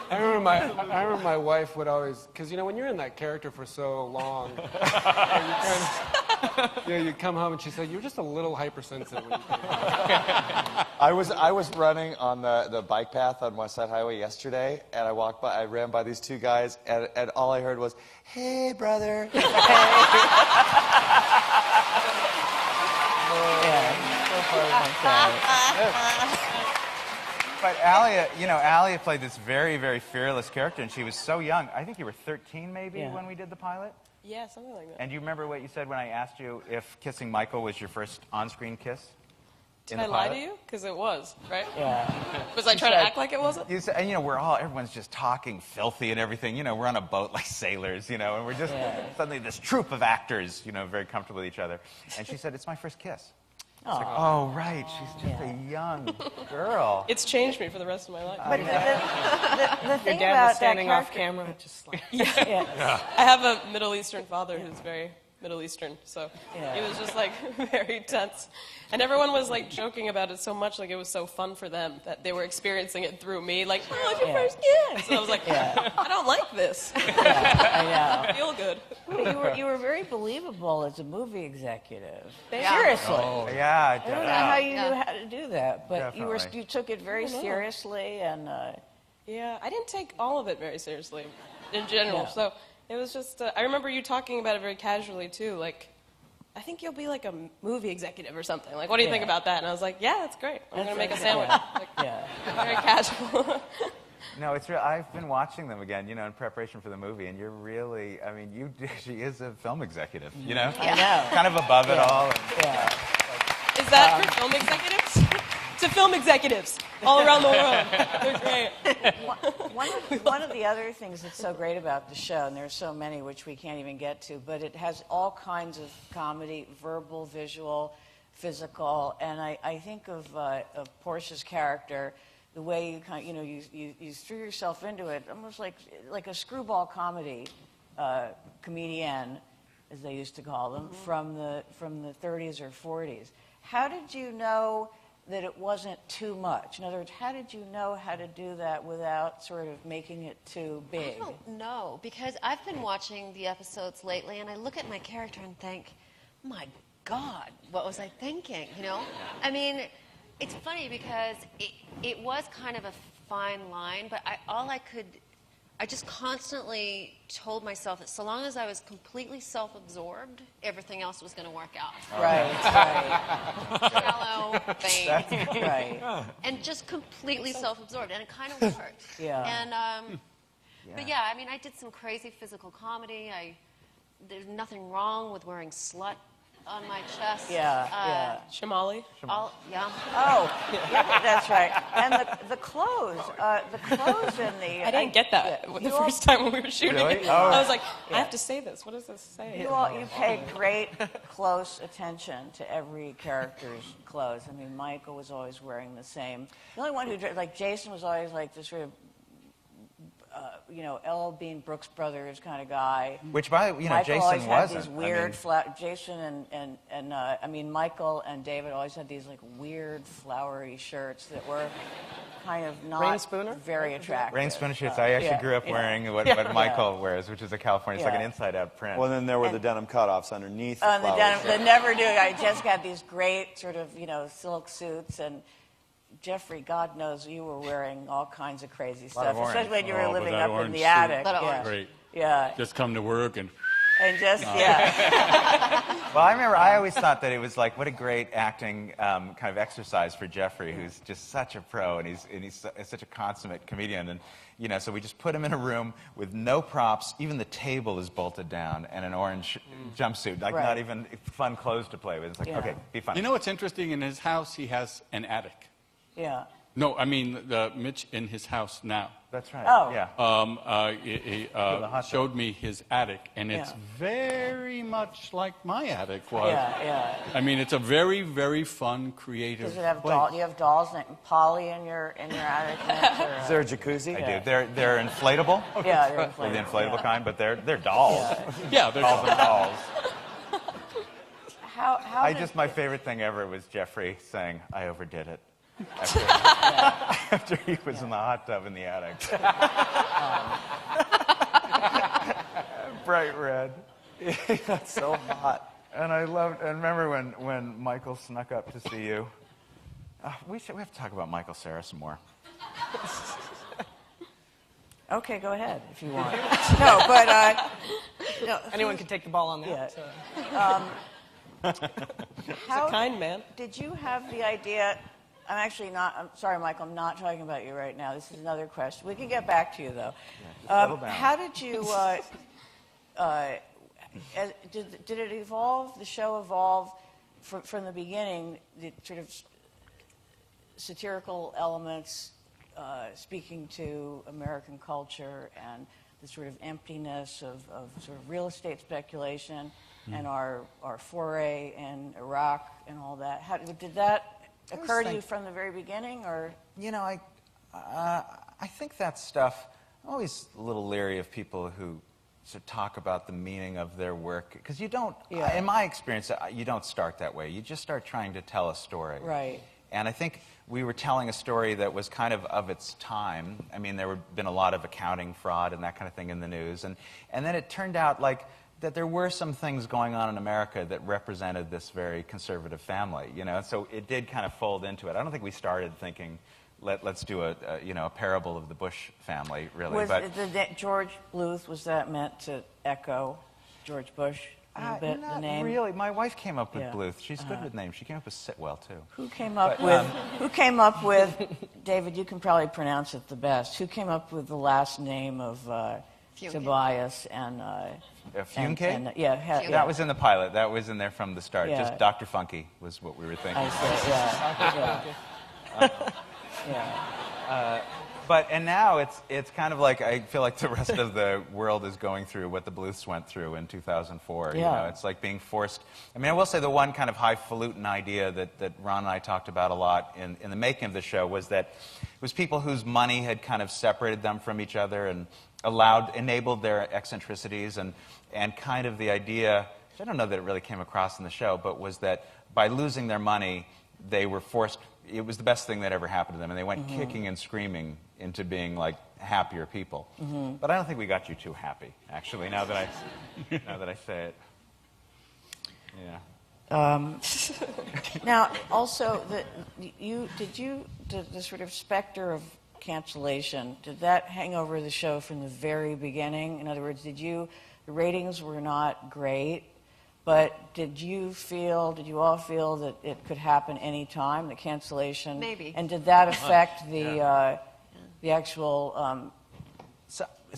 I remember my wife would always, because when you're in that character for so long, you come home and she said, "You're just a little hypersensitive." When you I was running on the bike path on West Side Highway yesterday, and I ran by these 2 guys, and all I heard was, "Hey, brother." But Alia played this very, very fearless character, and she was so young. I think you were 13 maybe when we did the pilot? Yeah, something like that. And do you remember what you said when I asked you if kissing Michael was your first on-screen kiss? Did I lie to you? Because it was, right? Yeah. Was I trying to act like it wasn't? You said, and everyone's just talking filthy and everything. We're on a boat like sailors, and we're just suddenly this troupe of actors, very comfortable with each other. And she said, "It's my first kiss." It's like, oh, right, she's just a young girl. It's changed me for the rest of my life. But the thing Your dad about was standing that off camera, just like... I have a Middle Eastern father who's very Middle Eastern, so he was just like very tense. And everyone was like joking about it so much, like it was so fun for them that they were experiencing it through me, like, "Oh, it's your first kiss." And I was like, I don't like this. I I feel good. know. You were very believable as a movie executive. Yeah. Seriously. Oh, yeah. I don't know how you knew how to do that, but Definitely. you took it very seriously, and Yeah, I didn't take all of it very seriously in general. So it was just, I remember you talking about it very casually too, like, "I think you'll be like a movie executive or something. Like, what do you think about that?" And I was like, "Yeah, that's great. I'm going to make a sandwich." Like, very casual. No, it's real. I've been watching them again, in preparation for the movie, and you're really, she is a film executive, I know. Kind of above it all. Is that for film executives? To film executives all around the world. They're great. One of the other things that's so great about the show, and there's so many which we can't even get to, but it has all kinds of comedy, verbal, visual, physical, and I think of Portia's character, the way you kind of, you threw yourself into it, almost like a screwball comedy comedian, as they used to call them, from the 30s or 40s. How did you know that it wasn't too much? In other words, how did you know how to do that without sort of making it too big? I don't know, because I've been watching the episodes lately, and I look at my character and think, my God, what was I thinking, I mean, it's funny because it was kind of a fine line, but all I could I just constantly told myself that so long as I was completely self-absorbed, everything else was going to work out. Right. Shallow, vain. Right. And just completely self-absorbed, and it kind of worked. Yeah. And but yeah, I mean, I did some crazy physical comedy. There's nothing wrong with wearing slut on my chest. Yeah. Shamali? Yeah. Oh, yeah, that's right. And the clothes in the. I didn't get that the first time when we were shooting. Really? I was like, I have to say this. What does this say? You paid great close attention to every character's clothes. I mean, Michael was always wearing the same. The only one who, like, Jason was always like this sort of, L.L. Bean, Brooks Brothers kind of guy. Which, by Michael Jason always had wasn't. these weird, Jason and Michael and David always had these like weird flowery shirts that were kind of not Rain Spooner? very attractive. Rain Spooner shirts. I actually grew up wearing what Michael wears, which is a California. It's like an inside-out print. Well, then there were the denim cutoffs underneath. The flowers. denim, they never do. I just got these great sort of silk suits, and Jeffrey, God knows you were wearing all kinds of crazy stuff, especially when you were living up in the attic. Great. Yeah. Just come to work and just Well, I remember I always thought that it was like, what a great acting kind of exercise for Jeffrey, who's just such a pro, and he's such a consummate comedian. And, so we just put him in a room with no props. Even the table is bolted down, and an orange jumpsuit. Like, not even fun clothes to play with. It's like, okay, be funny. You know what's interesting? In his house, he has an attic. Yeah. No, I mean, Mitch in his house now. That's right. Oh. Yeah. He showed me his attic, and it's very much like my attic was. Yeah. I mean, it's a very, very fun, creative Does it have place. you have dolls named Polly in your attic? Mitch, Is there a jacuzzi? I do. They're inflatable. Yeah, they're They're the inflatable. inflatable kind, but they're dolls. Yeah, there's Dolls and dolls. How My favorite thing ever was Jeffrey saying, "I overdid it." After he was in the hot tub in the attic. Bright red. That's so hot. And I remember when Michael snuck up to see you. We have to talk about Michael Cera some more. Okay, go ahead if you want. No, but Anyone can take the ball on that. How a kind man. Did you have the idea? I'm sorry, Michael, I'm not talking about you right now. This is another question. We can get back to you, though. Settle down. How did you, did it evolve, the show evolve from the beginning, the sort of satirical elements speaking to American culture and the sort of emptiness of sort of real estate speculation and our foray in Iraq and all that? Did that occur to you from the very beginning, or I think that stuff. I'm always a little leery of people who talk about the meaning of their work, because you don't. In my experience, you don't start that way. You just start trying to tell a story. Right. And I think we were telling a story that was kind of its time. I mean, there had been a lot of accounting fraud and that kind of thing in the news, and then it turned out that there were some things going on in America that represented this very conservative family, So it did kind of fold into it. I don't think we started thinking, let's do a parable of the Bush family, really. George Bluth, was that meant to echo George Bush a little bit, the name? Really. My wife came up with Bluth. She's good with names. She came up with Sitwell, too. Who came up with, David, you can probably pronounce it the best, who came up with the last name of Tobias and... Funke? Yeah. That was in the pilot. That was in there from the start. Yeah. Just Dr. Funky was what we were thinking. I see, yeah. And now it's kind of like, I feel like the rest of the world is going through what the Bluths went through in 2004. Yeah. It's like being forced. I mean, I will say the one kind of highfalutin idea that Ron and I talked about a lot in the making of the show was that it was people whose money had kind of separated them from each other and enabled their eccentricities, and kind of the idea, which I don't know that it really came across in the show, but was that by losing their money, they were forced, it was the best thing that ever happened to them, and they went kicking and screaming into being like happier people. But I don't think we got you too happy, actually, now that I say it. Yeah. Now, also, the sort of specter of cancellation, did that hang over the show from the very beginning? In other words, the ratings were not great, but did you all feel that it could happen any time, the cancellation? Maybe. And did that affect the actual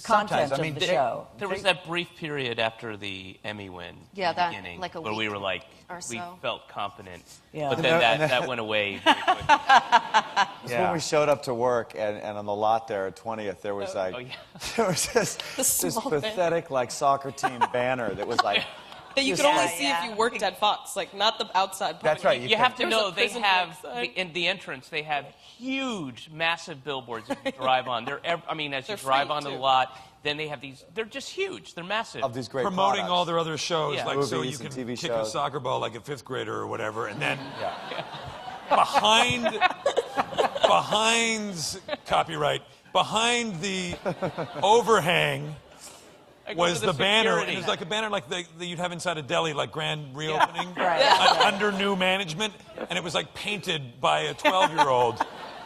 content of the show? There was that brief period after the Emmy win, Yeah, in the that, beginning, like a where we week were like, or we so. felt confident, Yeah. but then that went away very quickly. It's when we showed up to work, and on the lot there at 20th, there was like, there was this pathetic like soccer team banner that was like. That you could only see if you worked at Fox, like not the outside public. That's right. You have to There's know a they prison have outside. in the entrance. They have huge, massive billboards that you drive on. As you drive free, onto the too. lot, then they have these. They're just huge. They're massive. Of these great Promoting products. all their other shows, Yeah. like so you Movies can and TV kick shows. a soccer ball like a fifth grader or whatever, and then Yeah. behind the overhang was the banner, and it was like a banner like that you'd have inside a deli, like grand reopening, under new management, and it was like painted by a 12-year-old.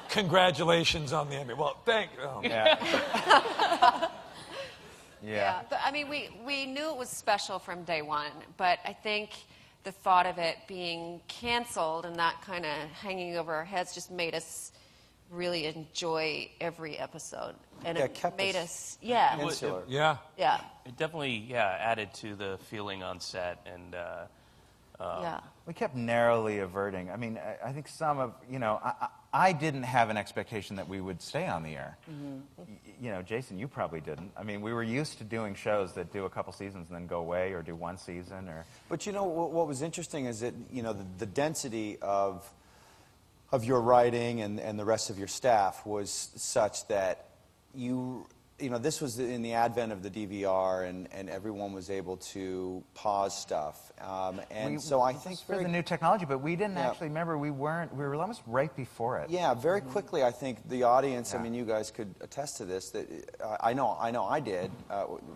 Congratulations on the Emmy. Well, thank you. Oh. Yeah. I mean, we knew it was special from day one, but I think the thought of it being canceled and that kind of hanging over our heads just made us really enjoy every episode. And Yeah, it kept made us us, yeah. insular. Yeah. Yeah. It definitely added to the feeling on set, and Yeah. We kept narrowly averting. I mean, I think some of, I didn't have an expectation that we would stay on the air. Jason, you probably didn't. I mean, we were used to doing shows that do a couple seasons and then go away, or do one season, or. But what was interesting is that the density of your writing and the rest of your staff was such that this was in the advent of the DVR, and everyone was able to pause stuff. So I think for the new technology, but we didn't actually remember. We were almost right before it. Yeah, very quickly. I think the audience. I mean, you guys could attest to this. That I know I did.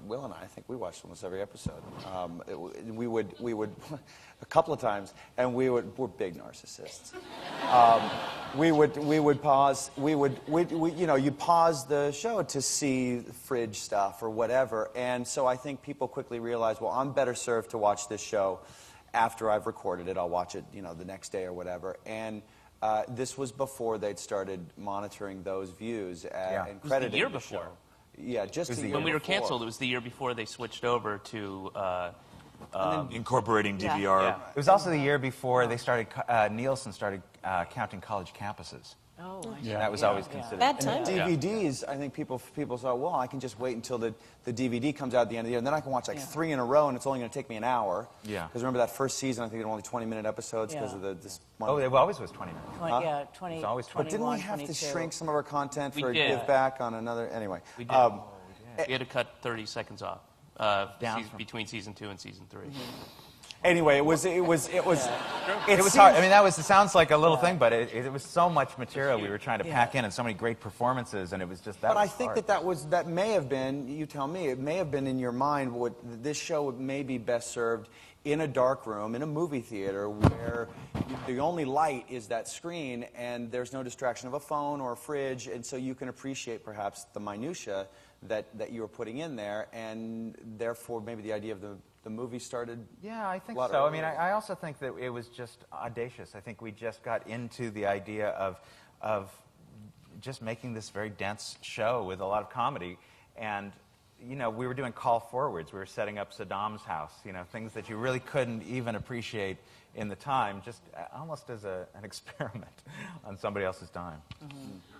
Will and I think we watched almost every episode. We would a couple of times, and we're big narcissists. We would pause. You pause the show to see fridge stuff or whatever, and so I think people quickly realized, well, I'm better served to watch this show after I've recorded it. I'll watch it, the next day or whatever. And this was before they'd started monitoring those views and crediting the year before. show. Yeah, just the year when we were before. canceled, it was the year before they switched over to. Incorporating DVR. Yeah. It was also the year before they started. Nielsen started counting college campuses. Oh, And that was always considered. Bad time. DVDs, I think people thought, well, I can just wait until the DVD comes out at the end of the year, and then I can watch like 3 in a row, and it's only going to take me an hour. Yeah. Because remember that first season, I think it was only 20-minute episodes because of this one. Oh, it always was 20 minutes. Yeah, 20. It's always 20. But didn't we 21, have to 22. shrink some of our content We for a did. give back on another? Anyway. We did. We had to cut 30 seconds off between season 2 and season 3. Anyway, it was It was hard. I mean, it sounds like a little thing, but it was so much material we were trying to pack in, and so many great performances, and it was just that. But was I think hard. that may have been, you tell me, it may have been in your mind what this show may be best served in a dark room, in a movie theater, where the only light is that screen, and there's no distraction of a phone or a fridge, and so you can appreciate perhaps the minutia that you were putting in there, and therefore maybe the idea of the movie started. Yeah, I think a lot so. I earlier. mean, I also think that it was just audacious. I think we just got into the idea of just making this very dense show with a lot of comedy, and we were doing call forwards. We were setting up Saddam's house, things that you really couldn't even appreciate in the time, just almost as an experiment on somebody else's dime.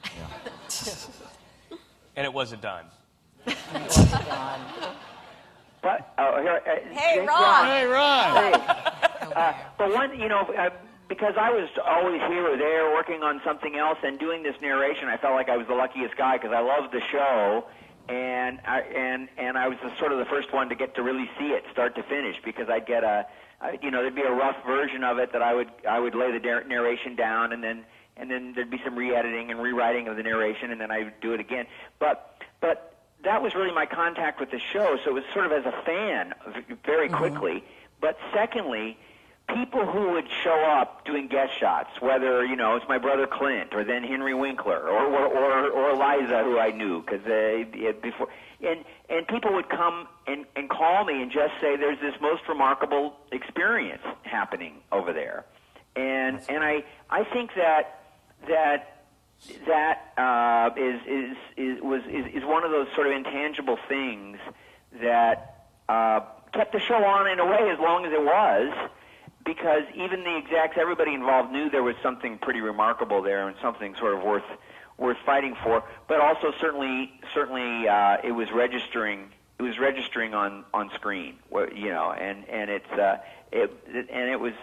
Yeah. And it was a dime. But Hey, Ron. Ron. Hey, Ron. But one, because I was always here or there working on something else and doing this narration, I felt like I was the luckiest guy because I loved the show, and I was sort of the first one to get to really see it start to finish because I'd get there'd be a rough version of it that I would lay the narration down, and then there'd be some re-editing and rewriting of the narration, and then I would do it again. But that was really my contact with the show, so it was sort of as a fan very quickly. But secondly, people who would show up doing guest shots, whether it's my brother Clint or then Henry Winkler or Eliza, who I knew because before, and people would come and call me and just say there's this most remarkable experience happening over there, and I think that is one of those sort of intangible things that kept the show on in a way as long as it was. Because even the execs, everybody involved knew there was something pretty remarkable there and something sort of worth fighting for. But also certainly it was registering. It was registering on screen, and it was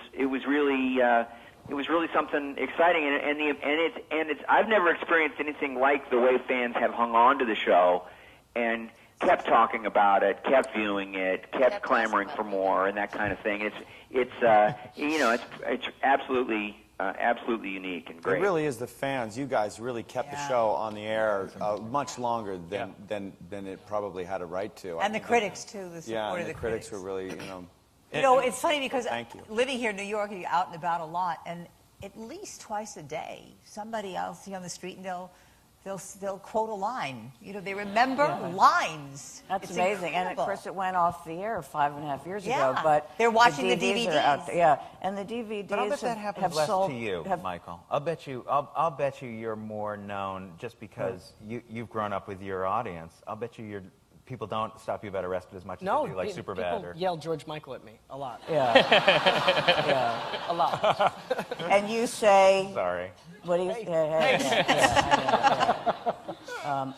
really something exciting. And it's I've never experienced anything like the way fans have hung on to the show and kept talking about it, kept viewing it, kept clamoring for more, and that kind of thing. It's absolutely unique and great. It really is the fans. You guys really kept the show on the air much longer than it probably had a right to. And the critics too. The support of the critics were really, it's funny because living here in New York, you're out and about a lot, and at least twice a day, somebody I'll see on the street and they'll quote a line. They remember lines. That's it's amazing. Incredible. And of course, it went off the air 5.5 years ago. But they're watching the DVDs. DVDs. Are out there. Yeah, and the DVDs but I'll bet that happens less sold, to you, Michael. I'll bet you you're more known just because you've grown up with your audience. I'll bet you people don't stop you about Arrested as much as they do like Superbad. People yell George Michael at me a lot. Yeah, a lot. And you say, sorry. What do you say? And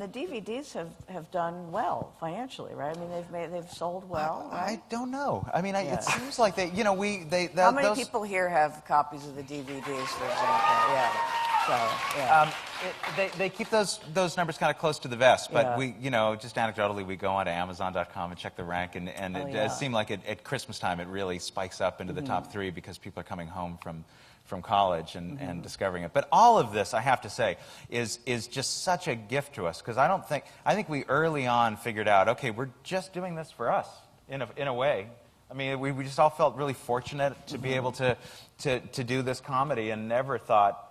the DVDs have done well financially, right? I mean, they've sold well. Right? I don't know. I mean, it seems like they. How many people here have copies of the DVDs, for example? Yeah. So, they keep those numbers kind of close to the vest, but we, just anecdotally, we go onto Amazon.com and check the rank, and it does seem like at Christmas time it really spikes up into the top 3 because people are coming home from college and discovering it. But all of this, I have to say, is just such a gift to us because I think we early on figured out, okay, we're just doing this for us in a way. I mean, we just all felt really fortunate to be able to do this comedy and never thought.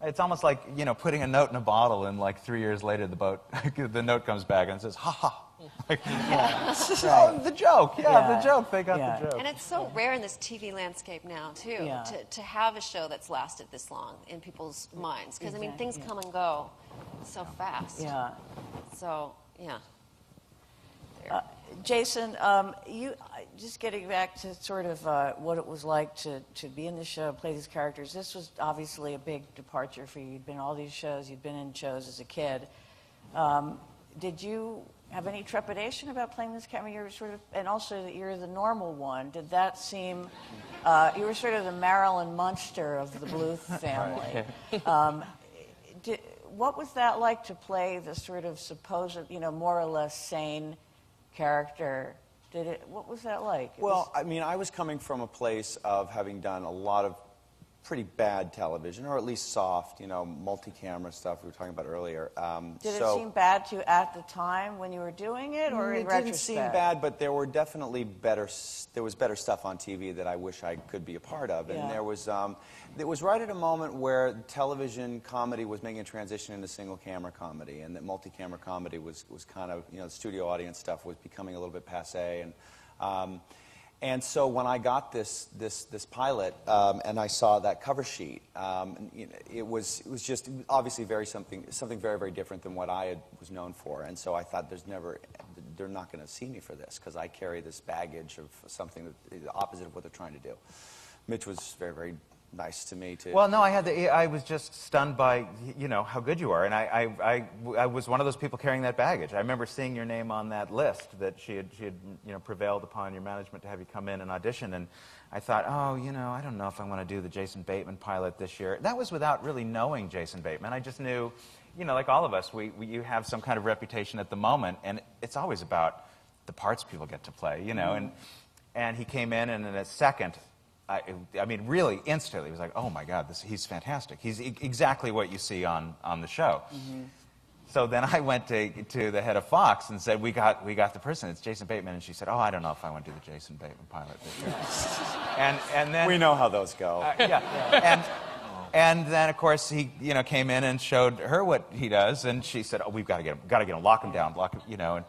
It's almost like, putting a note in a bottle and like 3 years later the note comes back and it says, ha ha. Like, the joke. The joke. They got the joke. And it's so rare in this TV landscape now, too, to have a show that's lasted this long in people's minds. Because, I mean, things come and go so fast. Yeah. So, yeah. Jason, you just getting back to sort of what it was like to be in the show, play these characters. This was obviously a big departure for you. You'd been in all these shows. You'd been in shows as a kid. Did you have any trepidation about playing this character? You're sort of, and also that you're the normal one. Did that seem? You were sort of the Marilyn Munster of the Bluth family. What was that like to play the sort of supposed, more or less sane character? What was that like? I mean, I was coming from a place of having done a lot of pretty bad television, or at least soft, multi-camera stuff we were talking about earlier. Did it seem bad to you at the time when you were doing it, or in retrospect? It didn't seem bad, but there were definitely better stuff on TV that I wish I could be a part of. And there was, it was right at a moment where television comedy was making a transition into single-camera comedy, and that multi-camera comedy was kind of, the studio audience stuff was becoming a little bit passé. And so when I got this pilot and I saw that cover sheet, it was just obviously something very, very different than what I was known for. And so I thought they're not going to see me for this because I carry this baggage of something that the opposite of what they're trying to do. Mitch was very, very nice to me too. Well, no, I was just stunned by how good you are, and I was one of those people carrying that baggage. I remember seeing your name on that list that she had prevailed upon your management to have you come in and audition, and I thought, I don't know if I want to do the Jason Bateman pilot this year. That was without really knowing Jason Bateman. I just knew, like all of us, you have some kind of reputation at the moment, and it's always about the parts people get to play, and he came in, and in a second. I mean, really, instantly, it was like, oh, my God, he's fantastic. He's exactly what you see on the show. Mm-hmm. So then I went to the head of Fox and said, we got the person. It's Jason Bateman. And she said, oh, I don't know if I want to do the Jason Bateman pilot this year. And then we know how those go. And then, of course, he came in and showed her what he does, and she said, "Oh, we've got to get him, lock him down, lock him," And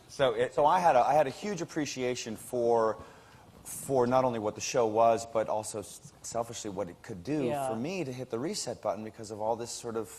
so I had a huge appreciation for not only what the show was, but also selfishly what it could do for me to hit the reset button because of all this sort of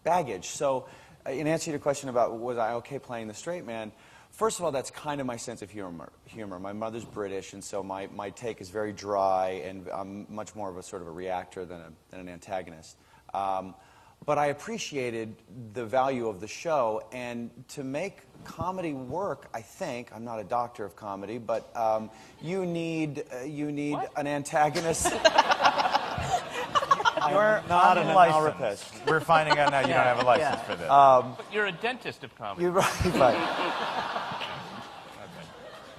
baggage. So, in answer to your question about was I okay playing the straight man. First of all, that's kind of my sense of humor. My mother's British, and so my take is very dry, and I'm much more of a sort of a reactor than an antagonist. But I appreciated the value of the show, and to make comedy work, I think, I'm not a doctor of comedy, but you need an antagonist. You're not an unlicensed. We're finding out now you don't have a license for this. But you're a dentist of comedy. You're right.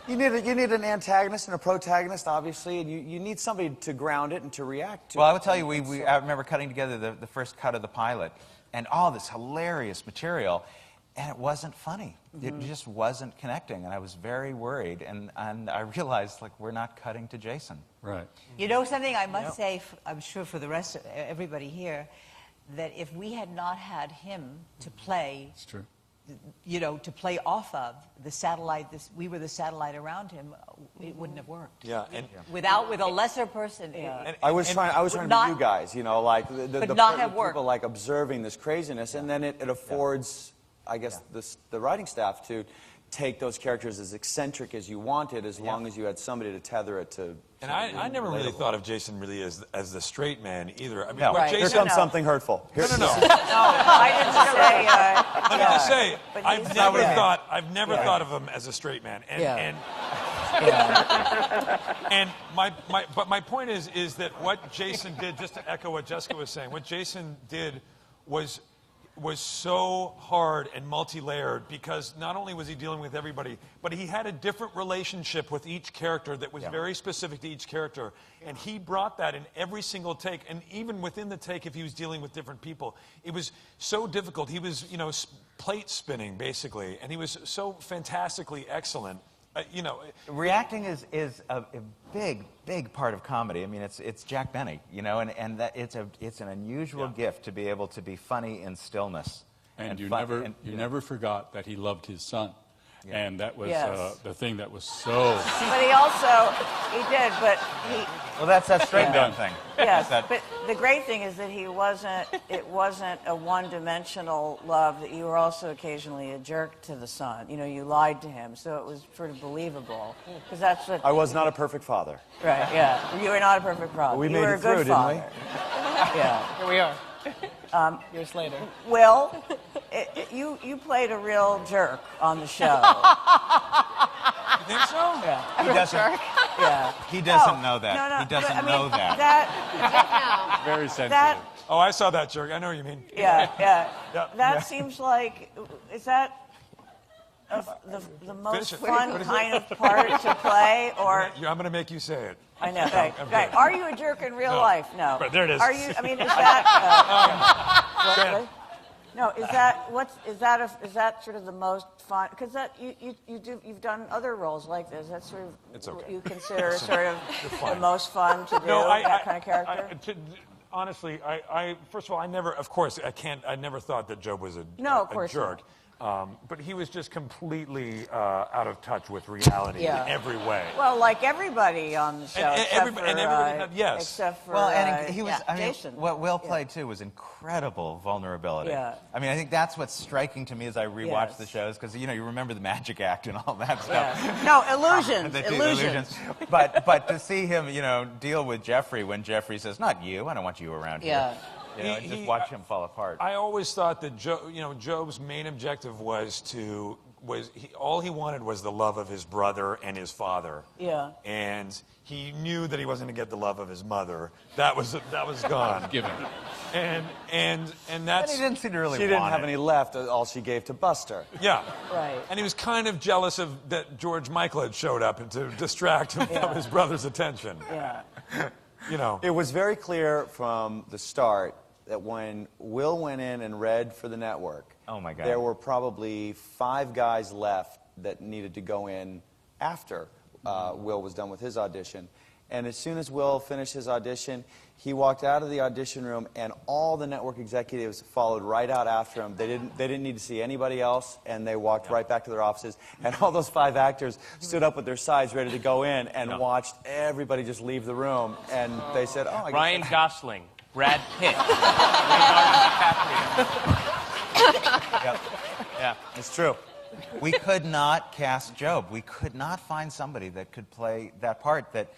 You need an antagonist and a protagonist, obviously, and you need somebody to ground it and to react to. Well, I will tell you, I remember cutting together the first cut of the pilot, and all this hilarious material, and it wasn't funny. It just wasn't connecting, and I was very worried, and I realized, we're not cutting to Jason. Right. You know something I must say, I'm sure for the rest of everybody here, that if we had not had him to play... It's true. To play off of the satellite, we were the satellite around him, it wouldn't have worked. Yeah, and with a lesser person. I was trying to be you guys, the people observing this craziness, and then it affords, I guess, the writing staff to take those characters as eccentric as you wanted, as long as you had somebody to tether it to. And I never really thought of Jason really as the straight man either. I mean, No. Jason, Here comes something hurtful. No. I didn't say. Let me just say, I've never thought of him as a straight man. But my point is that what Jason did, just to echo what Jessica was saying, what Jason did was so hard and multi-layered because not only was he dealing with everybody, but he had a different relationship with each character that was very specific to each character. And he brought that in every single take. And even within the take, if he was dealing with different people, it was so difficult. He was, plate spinning, basically. And he was so fantastically excellent. Reacting is a big part of comedy. I mean, it's Jack Benny, and that it's an unusual gift to be able to be funny in stillness. And you never forgot that he loved his son. Yeah. And that was the thing that was so... But he did, but he... Well, that's that straight man thing. Yes, but the great thing is that it wasn't a one-dimensional love, that you were also occasionally a jerk to the son. You lied to him, so it was sort of believable. Because that's what... I was not a perfect father. Right, yeah. You were not a perfect father. We you made were it a good through, father. didn't Yeah. Here we are. Years later. Will, you played a real jerk on the show. You think so? Yeah. He doesn't. Yeah. He doesn't know that. No, he doesn't know that. Very sensitive. Oh, I saw that jerk. I know what you mean. Yeah. That seems like, is that the most fun kind of part to play, or? I'm going to make you say it. I know. Right. Are you a jerk in real life? No. Right, there it is. Are you? I mean, is that? No. Is that sort of the most fun? Because you've done other roles like this. That's sort of what you consider sort of the most fun to do. That kind of character. Honestly, first of all, I never thought that Job was a jerk. But he was just completely out of touch with reality in every way. Well, like everybody on the show, except for he was. Jason. What Will played too was incredible vulnerability. Yeah. I mean, I think that's what's striking to me as I rewatch the shows, because you remember the magic act and all that stuff. Yeah. No, illusions. Illusions. But to see him, deal with Jeffrey when Jeffrey says, "Not you. I don't want you around here." Just watch him fall apart. I always thought that Job's main objective was all he wanted was the love of his brother and his father. Yeah. And he knew that he wasn't going to get the love of his mother. That was gone. Given. And that's. But he didn't seem to really. She didn't have any left. All she gave to Buster. Yeah. Right. And he was kind of jealous that George Michael had showed up and to distract him from his brother's attention. Yeah. It was very clear from the start that when Will went in and read for the network, oh my God, there were probably 5 guys left that needed to go in after. Will was done with his audition. And as soon as Will finished his audition, he walked out of the audition room, and all the network executives followed right out after him. They didn't need to see anybody else, and they walked right back to their offices. And all those 5 actors stood up with their sides ready to go in and watched everybody just leave the room. And they said, "Oh, I guess Ryan Gosling, Brad Pitt, Leonardo DiCaprio." Yep. Yeah, it's true. We could not cast Job. We could not find somebody that could play that part. That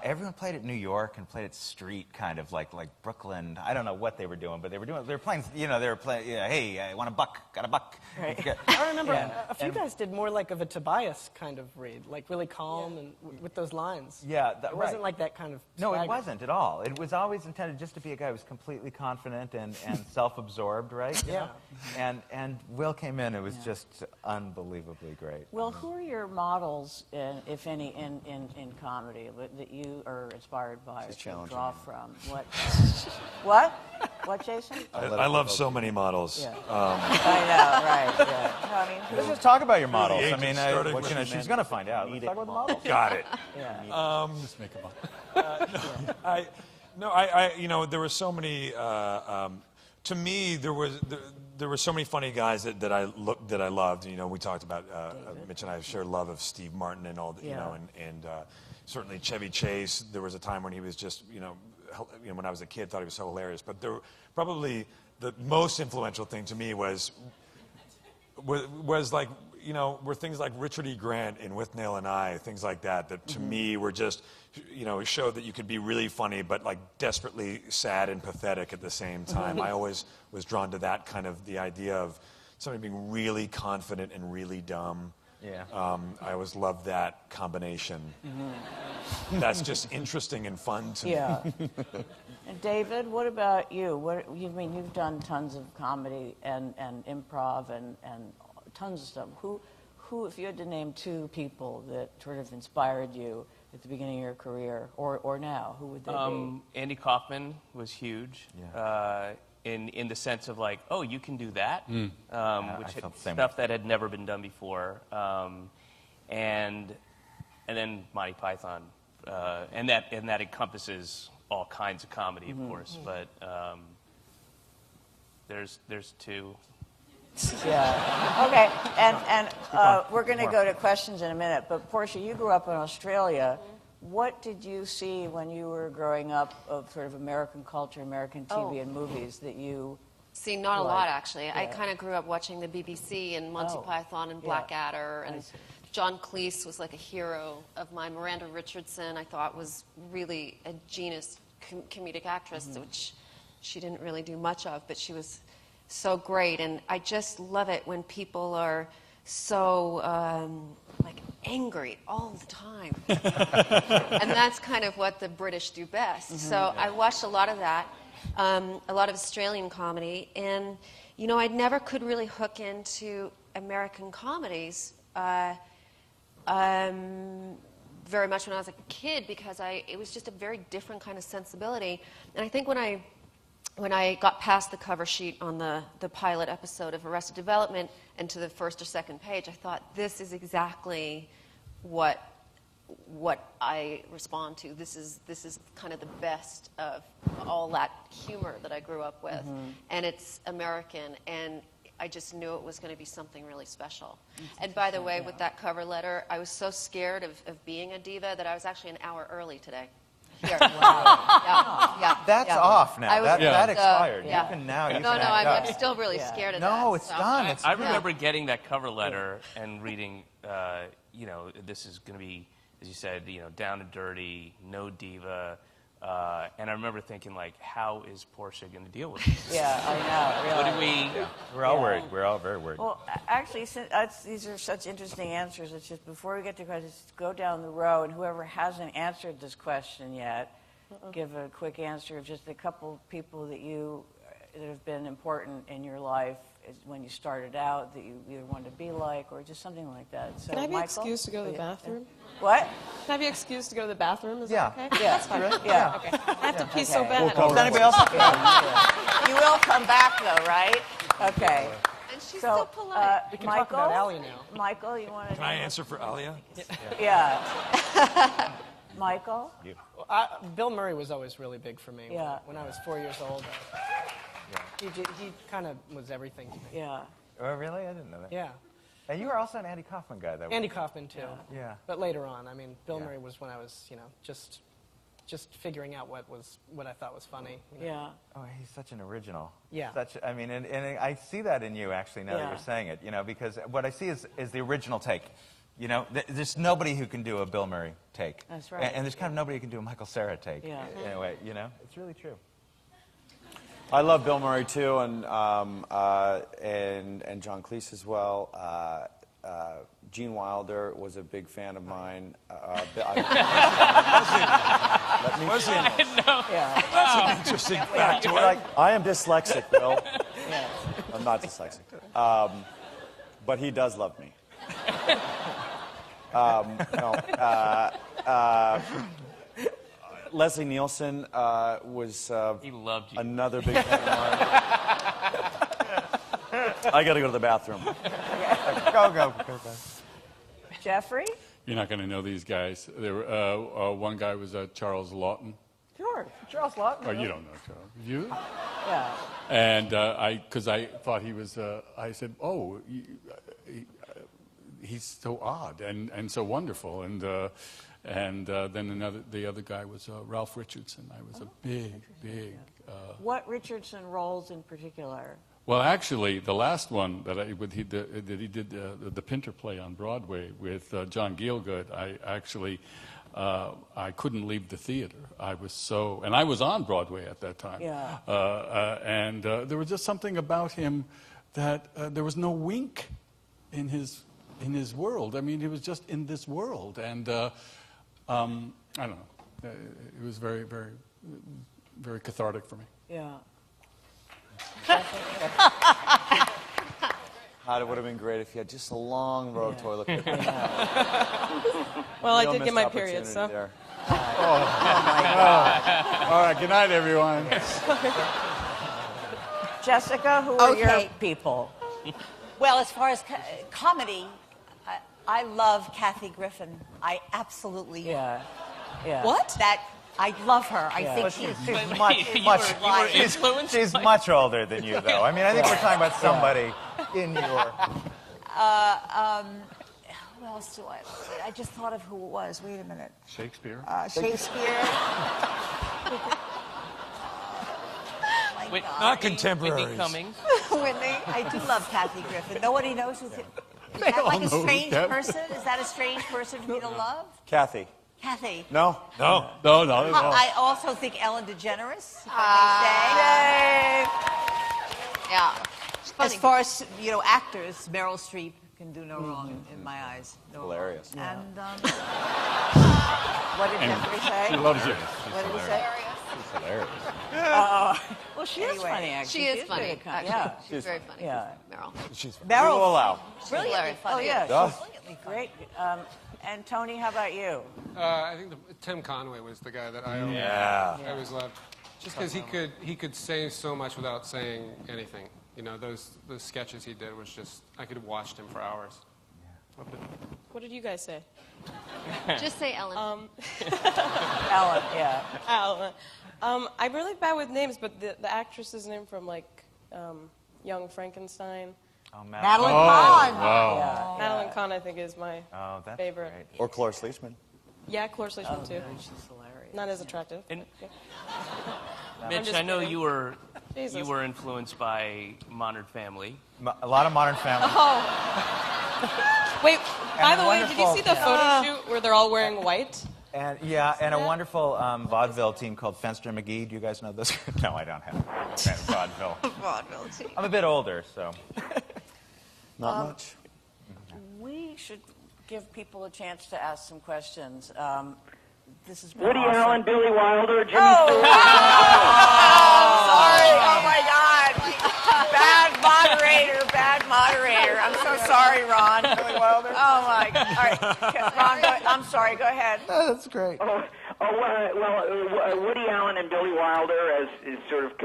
everyone played at New York and played at street, kind of like Brooklyn. I don't know what they were doing, but they were playing. You know, they were playing. Hey, I want a buck. Got a buck. Right. I remember a few guys did more like of a Tobias kind of read, like really calm and with those lines. Yeah, it wasn't like that kind of. No, swagger. it wasn't at all. It was always intended just to be a guy who was completely confident and self-absorbed, right? Yeah. And Will came in. It was just unbelievably great. Well, who are your models, if any, in comedy that you are inspired by or draw from? What? What, Jason? I love so many models. Yeah. I know, right? Yeah. No, I mean, let's just talk about your models. I mean, she's going to find out. Let's talk about the models. Got it. Yeah. Just make them up. You know, there were so many. To me, there were so many funny guys that I loved. You know, we talked about Mitch and I share love of Steve Martin and all. You know, and certainly Chevy Chase. There was a time when he was just when I was a kid, thought he was so hilarious. But probably the most influential thing to me was like, were things like Richard E. Grant in With Nail and I, things like that to me were just, showed that you could be really funny, but like desperately sad and pathetic at the same time. I always was drawn to that kind of the idea of somebody being really confident and really dumb. Yeah. I always loved that combination. That's just interesting and fun to me. Yeah. And David, what about you? You've done tons of comedy and improv and tons of stuff. Who, if you had to name 2 people that sort of inspired you at the beginning of your career, or now, who would they be? Andy Kaufman was huge. Yeah. In the sense of like, oh, you can do that, which stuff that had never been done before, and then Monty Python, and that encompasses all kinds of comedy, of course, but there's 2. Yeah. Okay. And we're going to go to questions in a minute. But Portia, you grew up in Australia. What did you see when you were growing up of sort of American culture, American TV and movies that you See, not a lot, actually. Yeah. I kind of grew up watching the BBC and Monty Python and Blackadder, and John Cleese was like a hero of mine. Miranda Richardson, I thought, was really a genius comedic actress, which she didn't really do much of, but she was so great. And I just love it when people are so like angry all the time. And that's kind of what the British do best. So I watched a lot of that. A lot of Australian comedy, and I never could really hook into American comedies very much when I was a kid, because it was just a very different kind of sensibility. And I think when I got past the cover sheet on the pilot episode of Arrested Development and to the first or second page, I thought, this is exactly what I respond to. This is kind of the best of all that humor that I grew up with, and it's American, and I just knew it was going to be something really special. And by the way, with that cover letter, I was so scared of being a diva that I was actually an hour early today. Here. Wow. That's off now. That expired. Yeah. You can now. You No, can I'm still really scared of that. No, it's done. I remember getting that cover letter and reading, this is going to be, as you said, down and dirty, no diva. And I remember thinking, like, how is Portia going to deal with this? Yeah, I know. Really. What do we... Yeah. We're all worried. We're all very worried. Well, actually, these are such interesting answers. It's just before we get to questions, go down the row, and whoever hasn't answered this question yet, give a quick answer of just a couple people that have been important in your life when you started out, that you either wanted to be like, or just something like that. So, Can I be Michael? excused to go to the bathroom? What? Can I be excused to go to the bathroom? Is that okay? Yeah. That's fine. Yeah. Okay. I have to pee so bad. Does anybody else? You will come back, though, right? Okay. And and she's So, so polite. We can Michael, talk about Alia now. Michael, you want to? Can I answer for Alia? Yeah. Michael. Bill Murray was always really big for me. Yeah. When I was 4 years old, he kind of was everything to me. Yeah. Oh, really? I didn't know that. Yeah. And you were also an Andy Kaufman guy, though. Andy Kaufman too. Yeah. But later on, I mean, Bill Yeah. Murray was when I was, just figuring out what I thought was funny. Yeah. Oh, he's such an original. Yeah. I mean, and I see that in you, actually, now that Yeah. you're saying it, because what I see is the original take. There's nobody who can do a Bill Murray take. That's right. And there's kind of nobody who can do a Michael Cera take. Yeah. In a way, It's really true. I love Bill Murray too, and John Cleese as well. Gene Wilder was a big fan of mine. Was he? I know. Yeah. That's an interesting fact. I am dyslexic, Bill. I'm not dyslexic. But he does love me. Leslie Nielsen was He loved you. another big fan of mine. I got to go to the bathroom. Go. Jeffrey. You're not going to know these guys. There, one guy was Charles Lawton. Sure. Charles Lawton. Oh, you don't know Charles. You? Yeah. And because I thought he was, I said, oh, he's so odd and so wonderful. And then the other guy was Ralph Richardson. I was a big. What Richardson roles in particular? Well, actually, the last one that he did the Pinter play on Broadway with John Gielgud, I couldn't leave the theater. I was and I was on Broadway at that time. Yeah. And there was just something about him that there was no wink in his world. I mean, he was just in this world, and I don't know. It was very, very, very cathartic for me. Yeah. It would have been great if you had just a long row of toilet paper. Well, I Real did get missed my period, so. opportunity there. All right, good night, everyone. Jessica, who are your Okay. people? Well, as far as comedy, I love Kathy Griffin. I absolutely Yeah. What? I love her. I think She's she's much. She's much older than you, though. I mean, I think we're talking about somebody in your... Who else do I? I just thought of who it was. Wait a minute. Shakespeare. Shakespeare. Whit- Not Whitney contemporaries. Cummings. Whitney. I do love Kathy Griffin. Nobody knows who's. Is that all like a know who strange Kathy- person? Is that a strange person for me to love? Kathy. Kathy. No? No, not at all. I also think Ellen DeGeneres. If I may say. Yeah. It's funny. As far as actors, Meryl Streep can do no wrong in my eyes. No Hilarious. wrong. And What did Jeffrey say? She loves you. What did he say? She's hilarious. Well, she is Anyway. funny, actually. She is good funny. at Actually. Yeah. She's very funny. Yeah. Meryl. We will allow. brilliantly hilarious. Oh, funny. yeah. Duh. She's great. And Tony, how about you? I think Tim Conway was the guy that I always loved, just because he could say so much without saying anything. Those sketches he did was just I could have watched him for hours. What did you guys say? Just say Ellen. Ellen, yeah. Alan. I'm really bad with names, but the actress's name from Young Frankenstein. Oh, Madeline Kahn. Wow. Madeline Kahn, I think, is my that's favorite. great. Or Cloris Leachman. Yeah, Cloris Leachman too. She's hilarious. Not as attractive. And Okay. Mitch, just I know kidding. you were Jesus. influenced by Modern Family. A lot of Modern Family. Oh. Wait, by And the way, did you see the photo shoot where they're all wearing white? And a wonderful vaudeville team called Fenster McGee. Do you guys know this? No, I don't have vaudeville. Vaudeville team. I'm a bit older, so. Not much. We should give people a chance to ask some questions. This has been Woody awesome. Allen, Billy Wilder, Jimmy Stewart. Sorry. Oh, my God. Bad moderator. I'm so sorry, Ron. Billy Wilder. Oh, my God. All right. Ron, I'm sorry. Go ahead. That's great. Woody Allen and Billy Wilder as sort of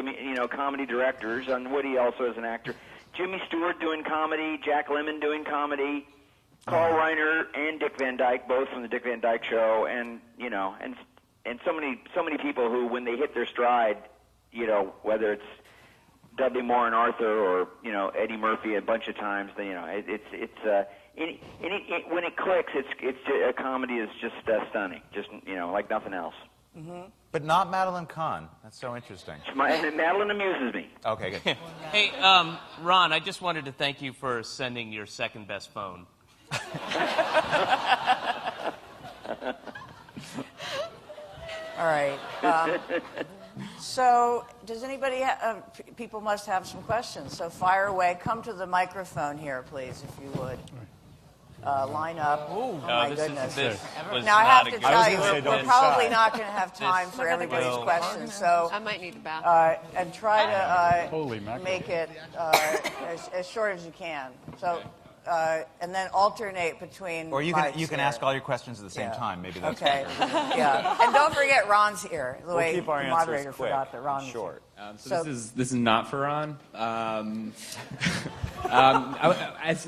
comedy directors, and Woody also as an actor. Jimmy Stewart doing comedy, Jack Lemmon doing comedy, Carl Reiner and Dick Van Dyke, both from the Dick Van Dyke Show, and so many people who, when they hit their stride, whether it's Dudley Moore and Arthur, or Eddie Murphy a bunch of times, when it clicks, it's a comedy is just stunning, just like nothing else. Mm-hmm. But not Madeline Kahn. That's so interesting. Madeline amuses me. Okay, good. Hey, Ron, I just wanted to thank you for sending your second best phone. All right. So, does anybody people must have some questions, so fire away. Come to the microphone here, please, if you would. Line up. Oh, my goodness. Now, I have to tell you, we're probably not going to have time for everybody's questions, so... I might need the bathroom. And try to make it as short as you can. So, and then alternate between... Or you can ask all your questions at the same time. Maybe that's okay. Yeah. And don't forget Ron's here. The way keep our the moderator answers quick, forgot that Ron was short. So this is not for Ron. As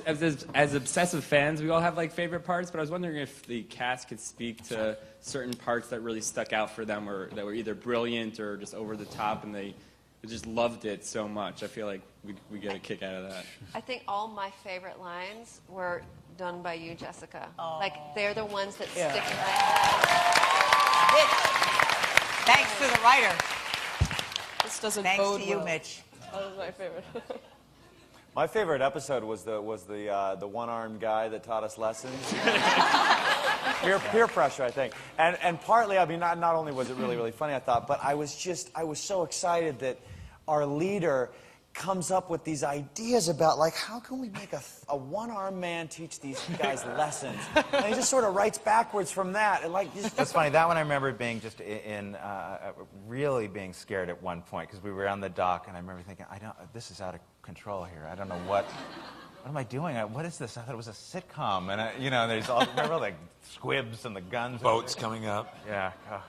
obsessive fans, we all have like favorite parts, but I was wondering if the cast could speak to certain parts that really stuck out for them, or that were either brilliant or just over the top, and they just loved it so much. I feel like we get a kick out of that. I think all my favorite lines were done by you, Jessica. Like, they're the ones that stick in my head. Thanks to the writer. This doesn't Thanks bode to you, well. Mitch. That was my favorite. My favorite episode was the one-armed guy that taught us lessons. peer pressure, I think, and partly, I mean, not only was it really funny, I thought, but I was so excited that our leader comes up with these ideas about, like, how can we make a one-armed man teach these guys lessons? And he just sort of writes backwards from that, and like. That's funny. That one I remember being just really being scared at one point, because we were on the dock, and I remember thinking, this is out of control here. I don't know what am I doing? What is this? I thought it was a sitcom, and there's all, remember like squibs and the guns, boats coming up. Yeah. Oh.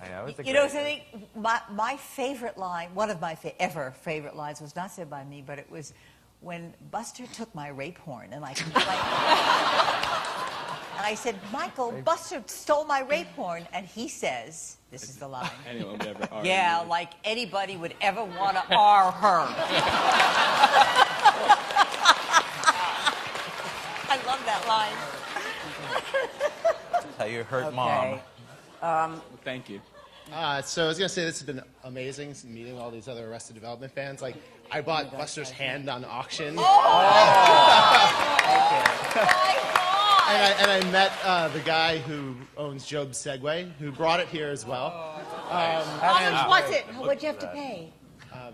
I know. It's Something, my favorite line, one of my ever favorite lines, was not said by me, but it was when Buster took my rape horn, and I complained. And I said, Michael, Buster stole my rape horn, and he says, this is the line. Anyone would ever R yeah, you. like anybody would ever want to R her. I love that line. That's how you hurt Mom. Thank you. So I was going to say this has been amazing, meeting all these other Arrested Development fans. Like, I bought Buster's hand on auction. And I met the guy who owns Job's Segway, who brought it here as well. How much was it? What'd you have to pay?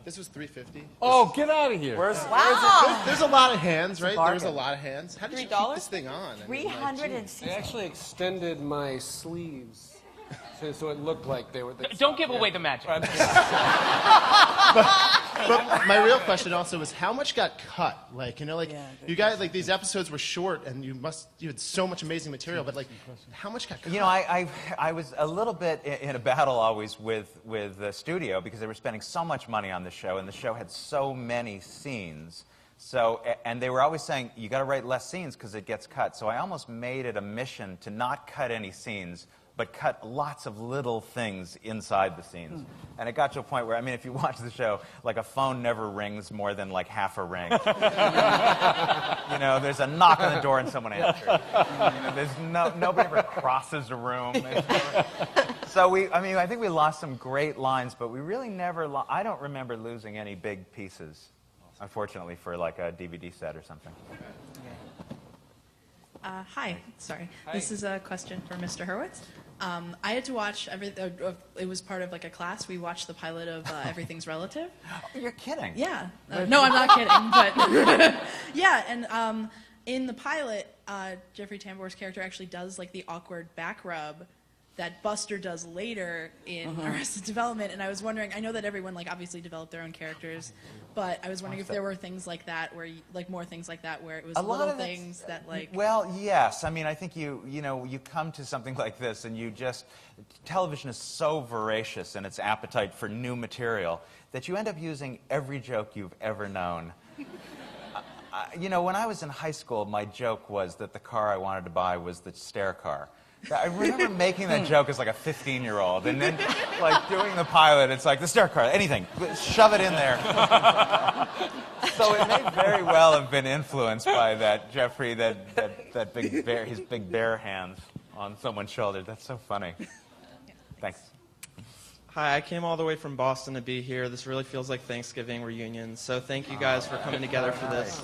This was $350. Oh, get out of here. Wow. There's a lot of hands, right? There's a lot of hands. How did you keep this thing on? I mean, I actually extended my sleeves so it looked like they were... Don't give away the magic. But my real question also is, how much got cut? Like, you guys, like, these episodes were short, and you had so much amazing material, but, like, how much got cut? I was a little bit in a battle always with the studio, because they were spending so much money on the show, and the show had so many scenes. So, and they were always saying, you got to write less scenes because it gets cut. So I almost made it a mission to not cut any scenes, but cut lots of little things inside the scenes. And it got to a point where, I mean, if you watch the show, like, a phone never rings more than like half a ring. There's a knock on the door and someone answers. There's nobody ever crosses a room. So I think we lost some great lines, but we really never, I don't remember losing any big pieces, unfortunately, for like a DVD set or something. Hi, sorry. Hi. This is a question for Mr. Hurwitz. I had to watch it was part of like a class. We watched the pilot of Everything's Relative. You're kidding. Yeah. No, I'm not kidding. But yeah, and in the pilot, Jeffrey Tambor's character actually does like the awkward back rub that Buster does later in Arrested Development, and I was wondering, I know that everyone like obviously developed their own characters, but I was wondering if there were things like that where more things like that where it was little things that like... Well, yes. I mean, I think you come to something like this and television is so voracious in its appetite for new material that you end up using every joke you've ever known. when I was in high school, my joke was that the car I wanted to buy was the stair car. I remember making that joke as like a 15-year-old, and then like doing the pilot, it's like the stair car, anything, shove it in there. So it may very well have been influenced by that Jeffrey, that big bear, his big bear hands on someone's shoulder. That's so funny. Thanks. Hi, I came all the way from Boston to be here. This really feels like Thanksgiving reunion, so thank you guys for coming together for this.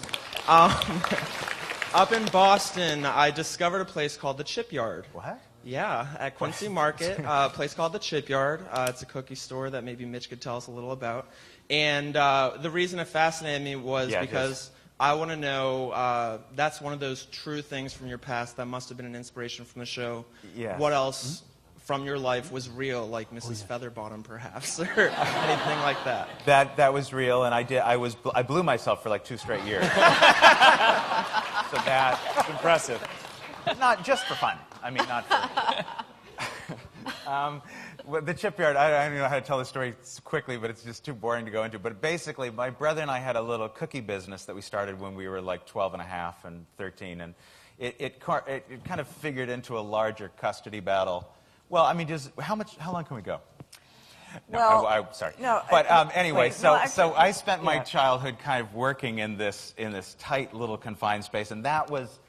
Up in Boston, I discovered a place called the Chipyard. What? Yeah, at Quincy Market, a place called the Chipyard. It's a cookie store that maybe Mitch could tell us a little about. And the reason it fascinated me was because I want to know, that's one of those true things from your past that must have been an inspiration from the show. Yes. What else from your life was real, like Mrs. Featherbottom, perhaps, or anything like that? That was real, and I blew myself for like 2 straight years. So that's impressive. Not just for fun. I mean, not for... the Chipyard, I don't know how to tell the story quickly, but it's just too boring to go into. But basically, my brother and I had a little cookie business that we started when we were like 12 and a half and 13, and it kind of figured into a larger custody battle. Well, I mean, how long can we go? No, Well, sorry. no, But anyway, wait, no, so I spent my yeah. childhood kind of working in this tight little confined space, and that was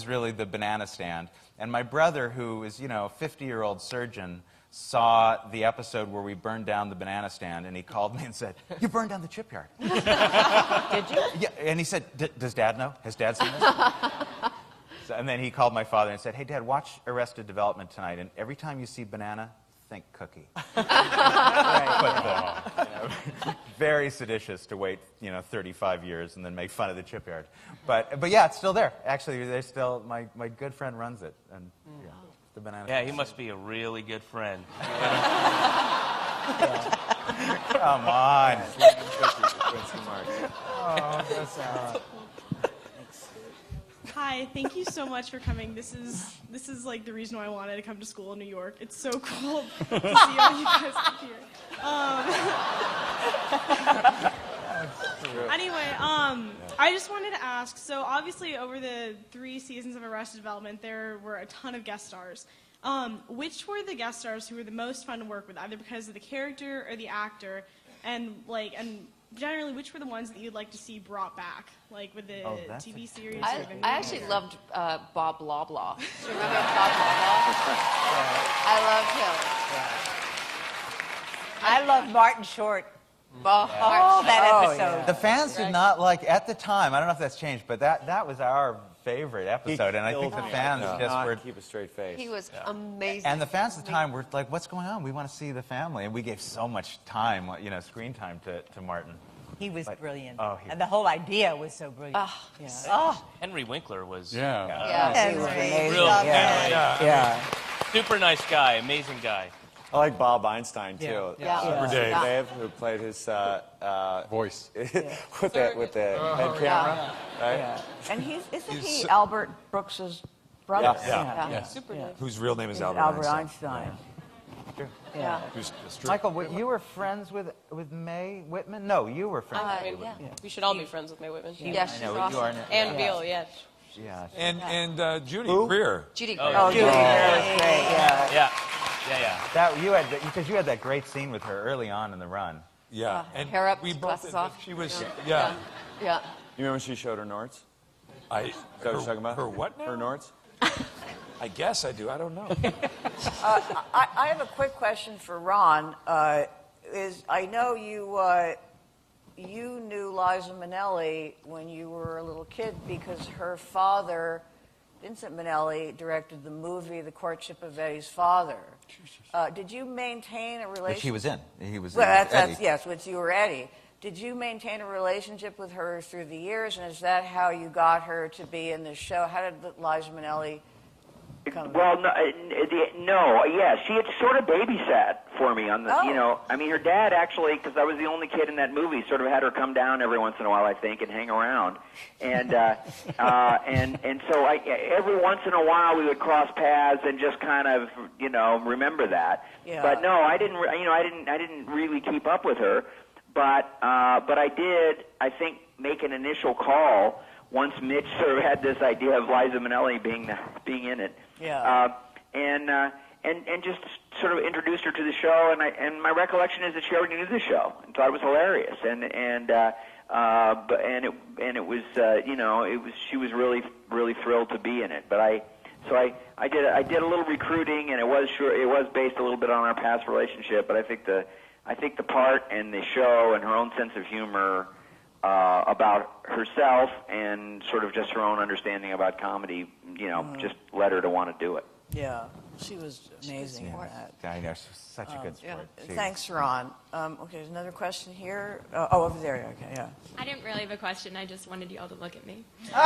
really the banana stand. And my brother, who is a 50-year-old surgeon, saw the episode where we burned down the banana stand, and he called me and said, "You burned down the Chipyard." Did you? Yeah, and he said, "Does Dad know? Has Dad seen this?" And then he called my father and said, "Hey, Dad, watch Arrested Development tonight, and every time you see banana, think cookie." Very seditious to wait, 35 years and then make fun of the Chipyard. But yeah, it's still there. Actually, there's still my good friend runs it, and the banana. Yeah, he must be a really good friend. Come on. Oh, that's Hi, thank you so much for coming. This is like the reason why I wanted to come to school in New York. It's so cool to see all you guys up here. Anyway, I just wanted to ask, so obviously over the 3 seasons of Arrested Development, there were a ton of guest stars. Which were the guest stars who were the most fun to work with, either because of the character or the actor, and generally, which were the ones that you'd like to see brought back, like with the TV series? I actually loved Bob Loblaw. Do you remember Bob Loblaw? I loved him. I love Martin Short. That episode. The fans did not like, at the time, I don't know if that's changed, but that was our favorite episode, and I think the fans just were... keep a straight face. He was amazing. And the fans at the time were like, "What's going on? We want to see the family." And we gave so much time, screen time to Martin. He was brilliant. Oh, and the whole idea was so brilliant. Henry Winkler was... Henry. Real Yeah. Super nice guy, amazing guy. I like Bob Einstein too. Yeah. Super Dave, who played his voice with the head camera. Right? Yeah. And isn't he Albert Brooks's brother? Yeah. Super Dave. Whose real name is Albert Einstein. Yeah. Michael, you were friends with Mae Whitman? No, you were friends with Whitman. We should all be friends with Mae Whitman. Yeah, she's awesome. And Beale, yeah. Yeah. And Judy Greer. Judy Greer. Oh, Judy Greer was great, Yeah. Because you had that great scene with her early on in the run. Yeah. And hair up, we both, glasses off. she was, Yeah. You remember when she showed her norts? Is that what you're talking about? Her what now? Her norts? I guess I do. I don't know. I have a quick question for Ron. I know you knew Liza Minnelli when you were a little kid because her father, Vincent Minnelli, directed the movie The Courtship of Eddie's Father. Did you maintain a relationship? Which he was in. He was well, in that's Eddie. yes, which you were Eddie. Did you maintain a relationship with her through the years, and is that how you got her to be in the show? How did Liza Minnelli come? Well, she had sort of babysat for me on the, her dad actually, because I was the only kid in that movie, sort of had her come down every once in a while, I think, and hang around, and so every once in a while we would cross paths and just kind of, remember that. Yeah. But no, I didn't really keep up with her, but I did. I think make an initial call once Mitch sort of had this idea of Liza Minnelli being in it. Yeah. And just sort of introduced her to the show, and my recollection is that she already knew the show and thought it was hilarious, and it was she was really thrilled to be in it. But I did a little recruiting, and it was based a little bit on our past relationship, but I think the part and the show and her own sense of humor about herself and sort of just her own understanding about comedy, just led her to want to do it. Yeah, she was amazing in that. I know, she's such a good sport. Thanks, Ron. Okay, there's another question here. Over there. Okay, yeah. I didn't really have a question. I just wanted you all to look at me. No,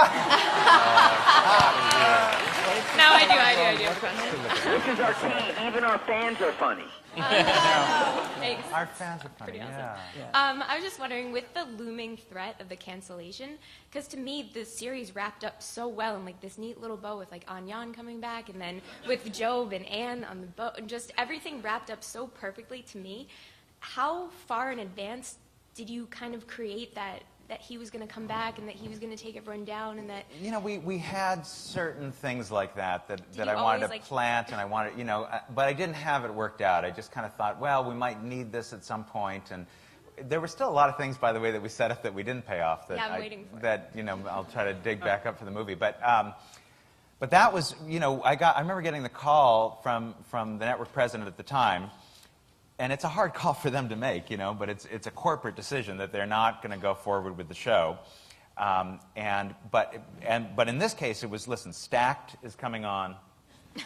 I do have a question. This is our key. Even our fans are funny. Thanks. Our fans are funny, Pretty awesome. yeah. I was just wondering, with the looming threat of the cancellation, because to me the series wrapped up so well in like this neat little bow with like Anyan coming back, and then with Job and Anne on the boat, and just everything wrapped up so perfectly to me. How far in advance did you kind of create that he was going to come back and that he was going to take everyone down, and that we had certain things like that I you wanted to always, plant, and I wanted, but I didn't have it worked out. I just kind of thought, well, we might need this at some point, and there were still a lot of things, by the way, that we set up that we didn't pay off. That I'm waiting for. That I'll try to dig back up for the movie, but that was, I remember getting the call from the network president at the time. And it's a hard call for them to make, but it's a corporate decision that they're not going to go forward with the show. But in this case, it was, listen, Stacked is coming on.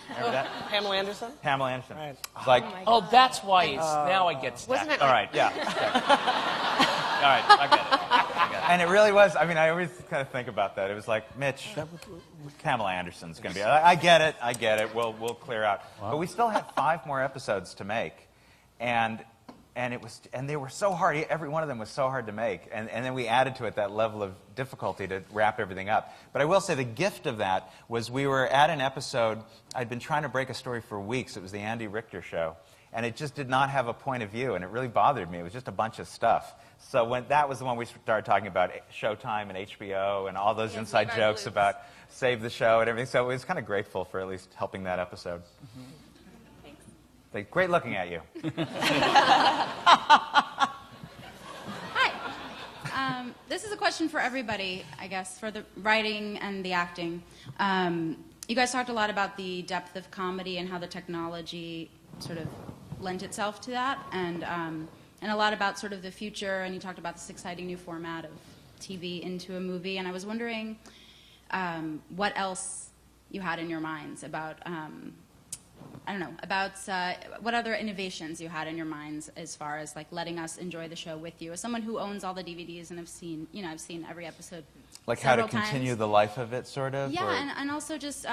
Remember that? Pamela Anderson? Pamela Anderson. Right. It's like, that's why it's now I get Stacked. Wasn't it all right, yeah. All right, I get it. And it really was. I mean, I always kind of think about that. It was like, Mitch, Pamela Anderson's going to be. I get it. We'll clear out. Wow. But we still had 5 more episodes to make. And they were so hard. Every one of them was so hard to make. And then we added to it that level of difficulty to wrap everything up. But I will say the gift of that was we were at an episode. I'd been trying to break a story for weeks. It was the Andy Richter show. And it just did not have a point of view. And it really bothered me. It was just a bunch of stuff. So that was the one we started talking about Showtime and HBO and all those inside jokes about Save the Show and everything. So I was kind of grateful for at least helping that episode. Mm-hmm. Great looking at you. Hi. This is a question for everybody, I guess, for the writing and the acting. You guys talked a lot about the depth of comedy and how the technology sort of lent itself to that, and a lot about sort of the future, and you talked about this exciting new format of TV into a movie, and I was wondering what else you had in your minds about... what other innovations you had in your minds as far as like letting us enjoy the show with you. As someone who owns all the DVDs and I've seen every episode. Like how to continue times. The life of it, sort of? Yeah, and also just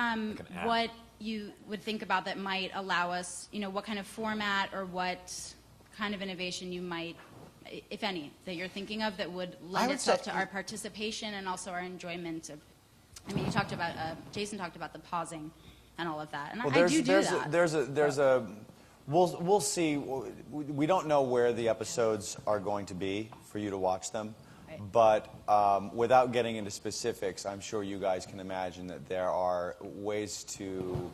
what you would think about that might allow us, what kind of format or what kind of innovation you might, if any, that you're thinking of that would lend itself to our participation and also our enjoyment of, you talked about, Jason talked about the pausing and all of that. And I do that. We'll see. We don't know where the episodes are going to be for you to watch them. Right. But without getting into specifics, I'm sure you guys can imagine that there are ways to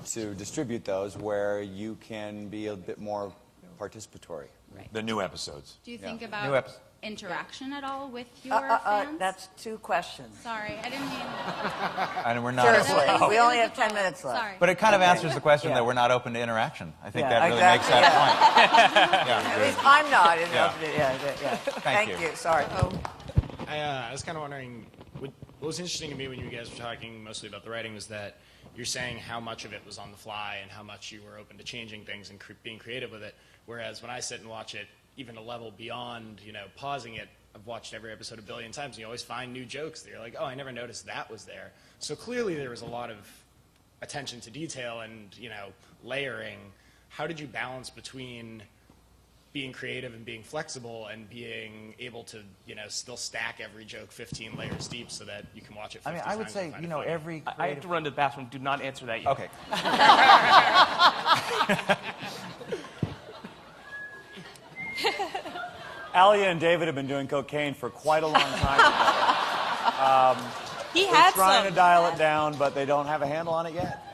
distribute those where you can be a bit more participatory. Right. The new episodes. Do you think about interaction at all with your fans? That's 2 questions. Sorry, I didn't mean... And we're not... Seriously, we only have 10 minutes left. Sorry. But it kind of answers the question that we're not open to interaction. I think that really makes that point. At least I'm not. Thank you. Sorry. I was kind of wondering, what was interesting to me when you guys were talking mostly about the writing was that you're saying how much of it was on the fly and how much you were open to changing things and being creative with it. Whereas when I sit and watch it, even a level beyond, pausing it, I've watched every episode a billion times, and you always find new jokes that you're like, oh, I never noticed that was there. So clearly there was a lot of attention to detail and, layering. How did you balance between being creative and being flexible and being able to, still stack every joke 15 layers deep so that you can watch it 50 times? I would say, every creative... I have to run to the bathroom. Do not answer that yet. Okay. Alia and David have been doing cocaine for quite a long time together. He They're had trying some. to dial it down, but they don't have a handle on it yet.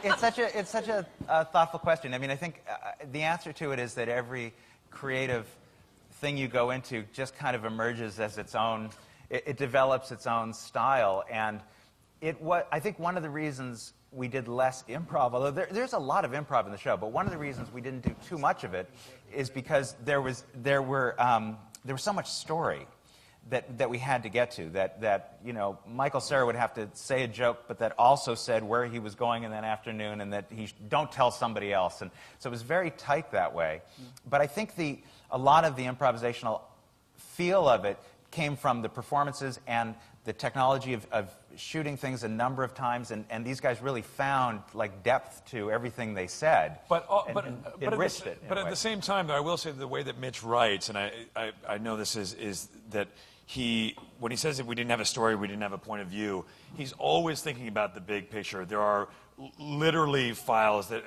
It's such a thoughtful question. I mean, I think the answer to it is that every creative thing you go into just kind of emerges as its own. It develops its own style, and I think one of the reasons we did less improv, although there's a lot of improv in the show, but one of the reasons we didn't do too much of it is because there was so much story that we had to get to, that Michael Cera would have to say a joke, but that also said where he was going in that afternoon, and that he don't tell somebody else, and so it was very tight that way. But I think a lot of the improvisational feel of it came from the performances and the technology of shooting things a number of times, and these guys really found like depth to everything they said. But enriched it. But at the same time, though, I will say the way that Mitch writes, and I know this is that when he says that we didn't have a story, we didn't have a point of view, he's always thinking about the big picture. There are literally files that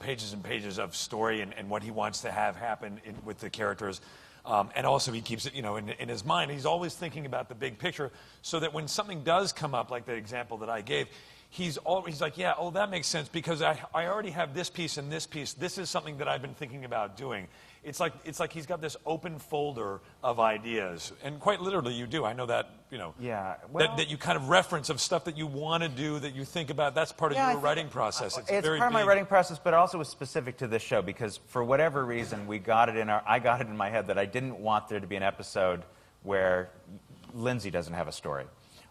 pages and pages of story and what he wants to have happen with the characters. And also he keeps it, in his mind. He's always thinking about the big picture, so that when something does come up, like the example that I gave, he's like, yeah, oh, that makes sense, because I already have this piece and this piece. This is something that I've been thinking about doing. It's like he's got this open folder of ideas, and quite literally you do. I know that, Yeah, that you kind of reference of stuff that you want to do, that you think about. That's part of your writing process. It's very part of my big. writing process, but it also was specific to this show, because for whatever reason, I got it in my head that I didn't want there to be an episode where Lindsay doesn't have a story,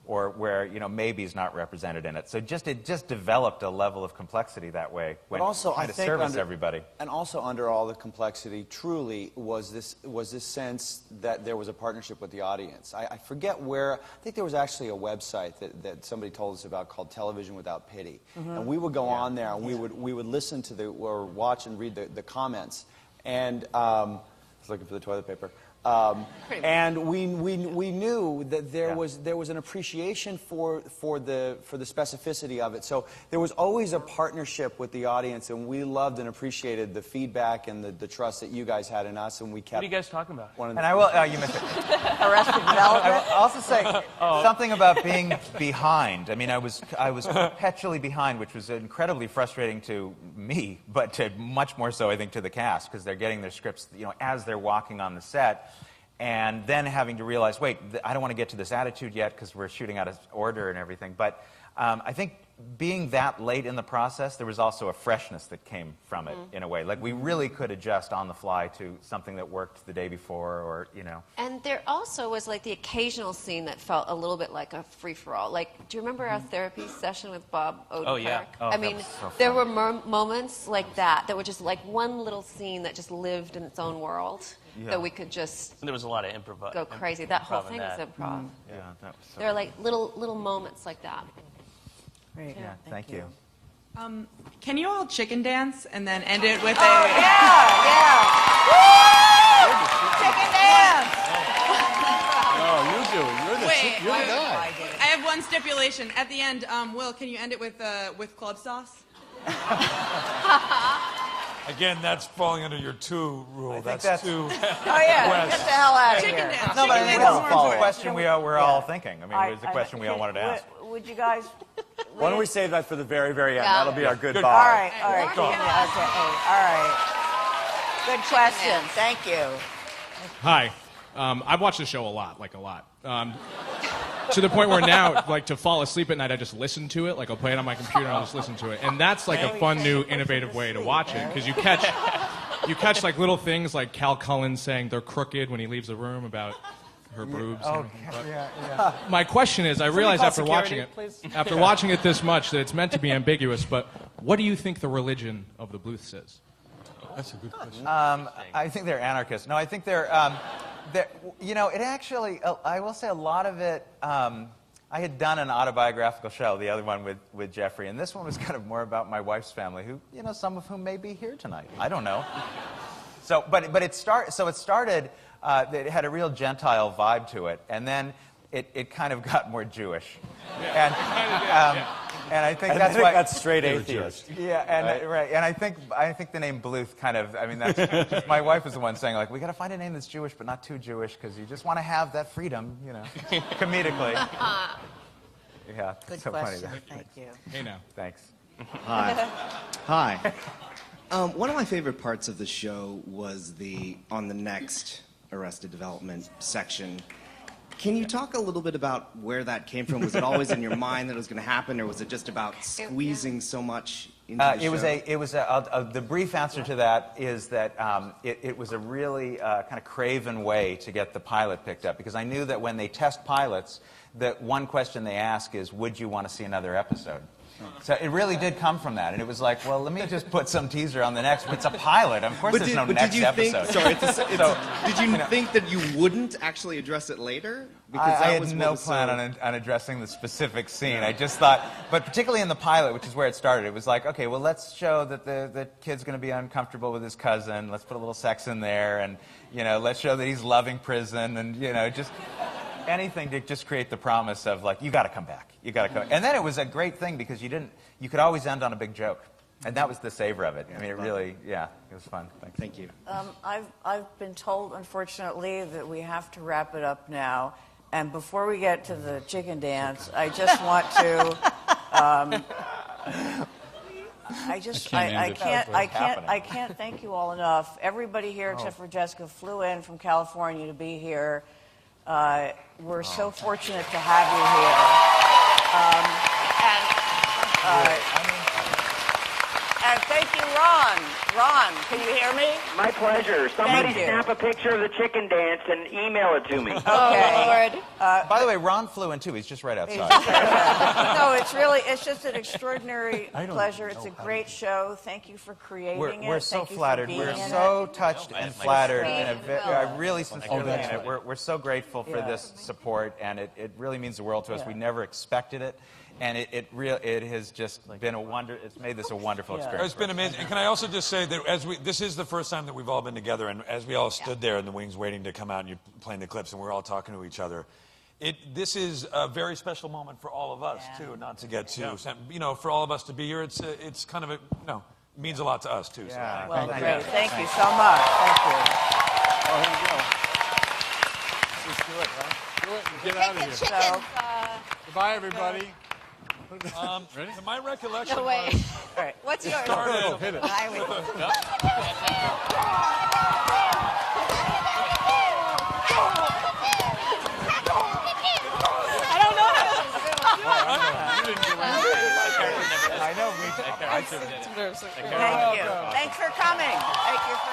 or where maybe's not represented in it. So it just developed a level of complexity that way. But also, I to think service everybody. And also under all the complexity, truly was this sense that there was a partnership with the audience. I forget where. I think there was actually a website that somebody told us about called Television Without Pity, and we would go on there and we would listen to or watch and read the comments, and I was looking for the toilet paper. And we knew that there was an appreciation for the specificity of it. So there was always a partnership with the audience, and we loved and appreciated the feedback and the trust that you guys had in us, and we kept. What are you guys talking about? And I will. You missed it. Arrested Development. I will also say something about being behind. I mean, I was perpetually behind, which was incredibly frustrating to me, but much more so, I think, to the cast, because they're getting their scripts, as they're walking on the set. And then having to realize, wait, I don't want to get to this attitude yet because we're shooting out of order and everything. But I think being that late in the process, there was also a freshness that came from it in a way. Like we really could adjust on the fly to something that worked the day before, or And there also was like the occasional scene that felt a little bit like a free-for-all. Like, do you remember our therapy session with Bob Odenkirk? Oh, yeah. I mean, there were moments like that were just like one little scene that just lived in its own world. Yeah. That we could just And there was a lot of improv. go crazy. That whole improv in thing that. was improv. Yeah, that was so There are like little moments like that. Great. Yeah, thank you. Can you all chicken dance and then end it with Chicken dance! No, you do. You're the Wait, guy. I have one stipulation. At the end, Will, can you end it with club sauce? Again, that's falling under your 2 rule. That's 2. Oh yeah, get the hell out of Chicken here. dance. No, but I think Chicken that's dance. the question we're all thinking. I mean, it was the question we all wanted to ask. Would you guys? Why don't we save that for the very, very end? Yeah. That'll be our goodbye. All right. All right. Good question. Thank you. Hi. I've watched the show a lot. To the point where now, to fall asleep at night, I just listen to it. I'll play it on my computer and I'll just listen to it. And that's a fun, new, innovative way to watch it, because you catch little things like Cal Cullen saying they're crooked when he leaves the room about her boobs. Yeah. My question is, I realize after watching it this much that it's meant to be ambiguous, but what do you think the religion of the Bluths is? That's a good question. I think they're anarchists. No, I think they're it actually, I will say a lot of it, I had done an autobiographical show, the other one with Jeffrey, and this one was kind of more about my wife's family, who, some of whom may be here tonight. I don't know. So, but it started, it had a real Gentile vibe to it, and then it kind of got more Jewish. And And I think I that's think why that's straight atheist. Yeah, and right. And I think the name Bluth kind of. I mean, that's just, my wife was the one saying like, we got to find a name that's Jewish but not too Jewish because you just want to have that freedom, you know, comedically. Yeah, Good so question. funny. Thank you. Hey now. Thanks. Hi. Hi. One of my favorite parts of the show was on the next Arrested Development section. Can you talk a little bit about where that came from? Was it always in your mind that it was going to happen, or was it just about squeezing so much into the show? The brief answer to that is that it was a really kind of craven way to get the pilot picked up, because I knew that when they test pilots, that one question they ask is, would you want to see another episode? So it really did come from that, and it was like, well, let me just put some teaser on the next. It's a pilot, of course. There's no next episode. Did you think that you wouldn't actually address it later? Because I had no plan on addressing the specific scene. I just thought, but particularly in the pilot, which is where it started, it was like, okay, well, let's show that the kid's going to be uncomfortable with his cousin. Let's put a little sex in there, and let's show that he's loving prison, and just anything to just create the promise of like, you got to come back. You got to come. And then it was a great thing because you could always end on a big joke. And that was the savor of it. I mean, it really, it was fun. Thank you. I've been told, unfortunately, that we have to wrap it up now. And before we get to the chicken dance, I just want to. I can't thank you all enough. Everybody here except for Jessica flew in from California to be here. We're so fortunate to have you here. And thank you, Ron. Ron, can you hear me? My pleasure. Somebody Thank you. snap a picture of the chicken dance and email it to me. Okay. By the way, Ron flew in too. He's just right outside. No, it's just an extremely pleasure. It's a great show. Thank you for creating it. We're so Thank you for flattered. being We're in so it. touched and flattered. I really sincerely mean it. We're so grateful for this support, and it really means the world to us. We never expected it. And it has just been a wonder. It's made this a wonderful experience. It's been amazing. And can I also just say that this is the first time that we've all been together, and as we all stood there in the wings waiting to come out and you're playing the clips, and we're all talking to each other, this is a very special moment for all of us too. Not to get too, for all of us to be here, it's kind of it means a lot to us too. Yeah. Well, great. Thank you so much. Thank you. Oh, here we go. Let's do it, right? Do it and get out of here. Goodbye, everybody. Ready? To my recollection, No way. All right. What's yours? Hit it. I don't know how to. I know. Me too. Thank you. Thanks for coming. Thank you for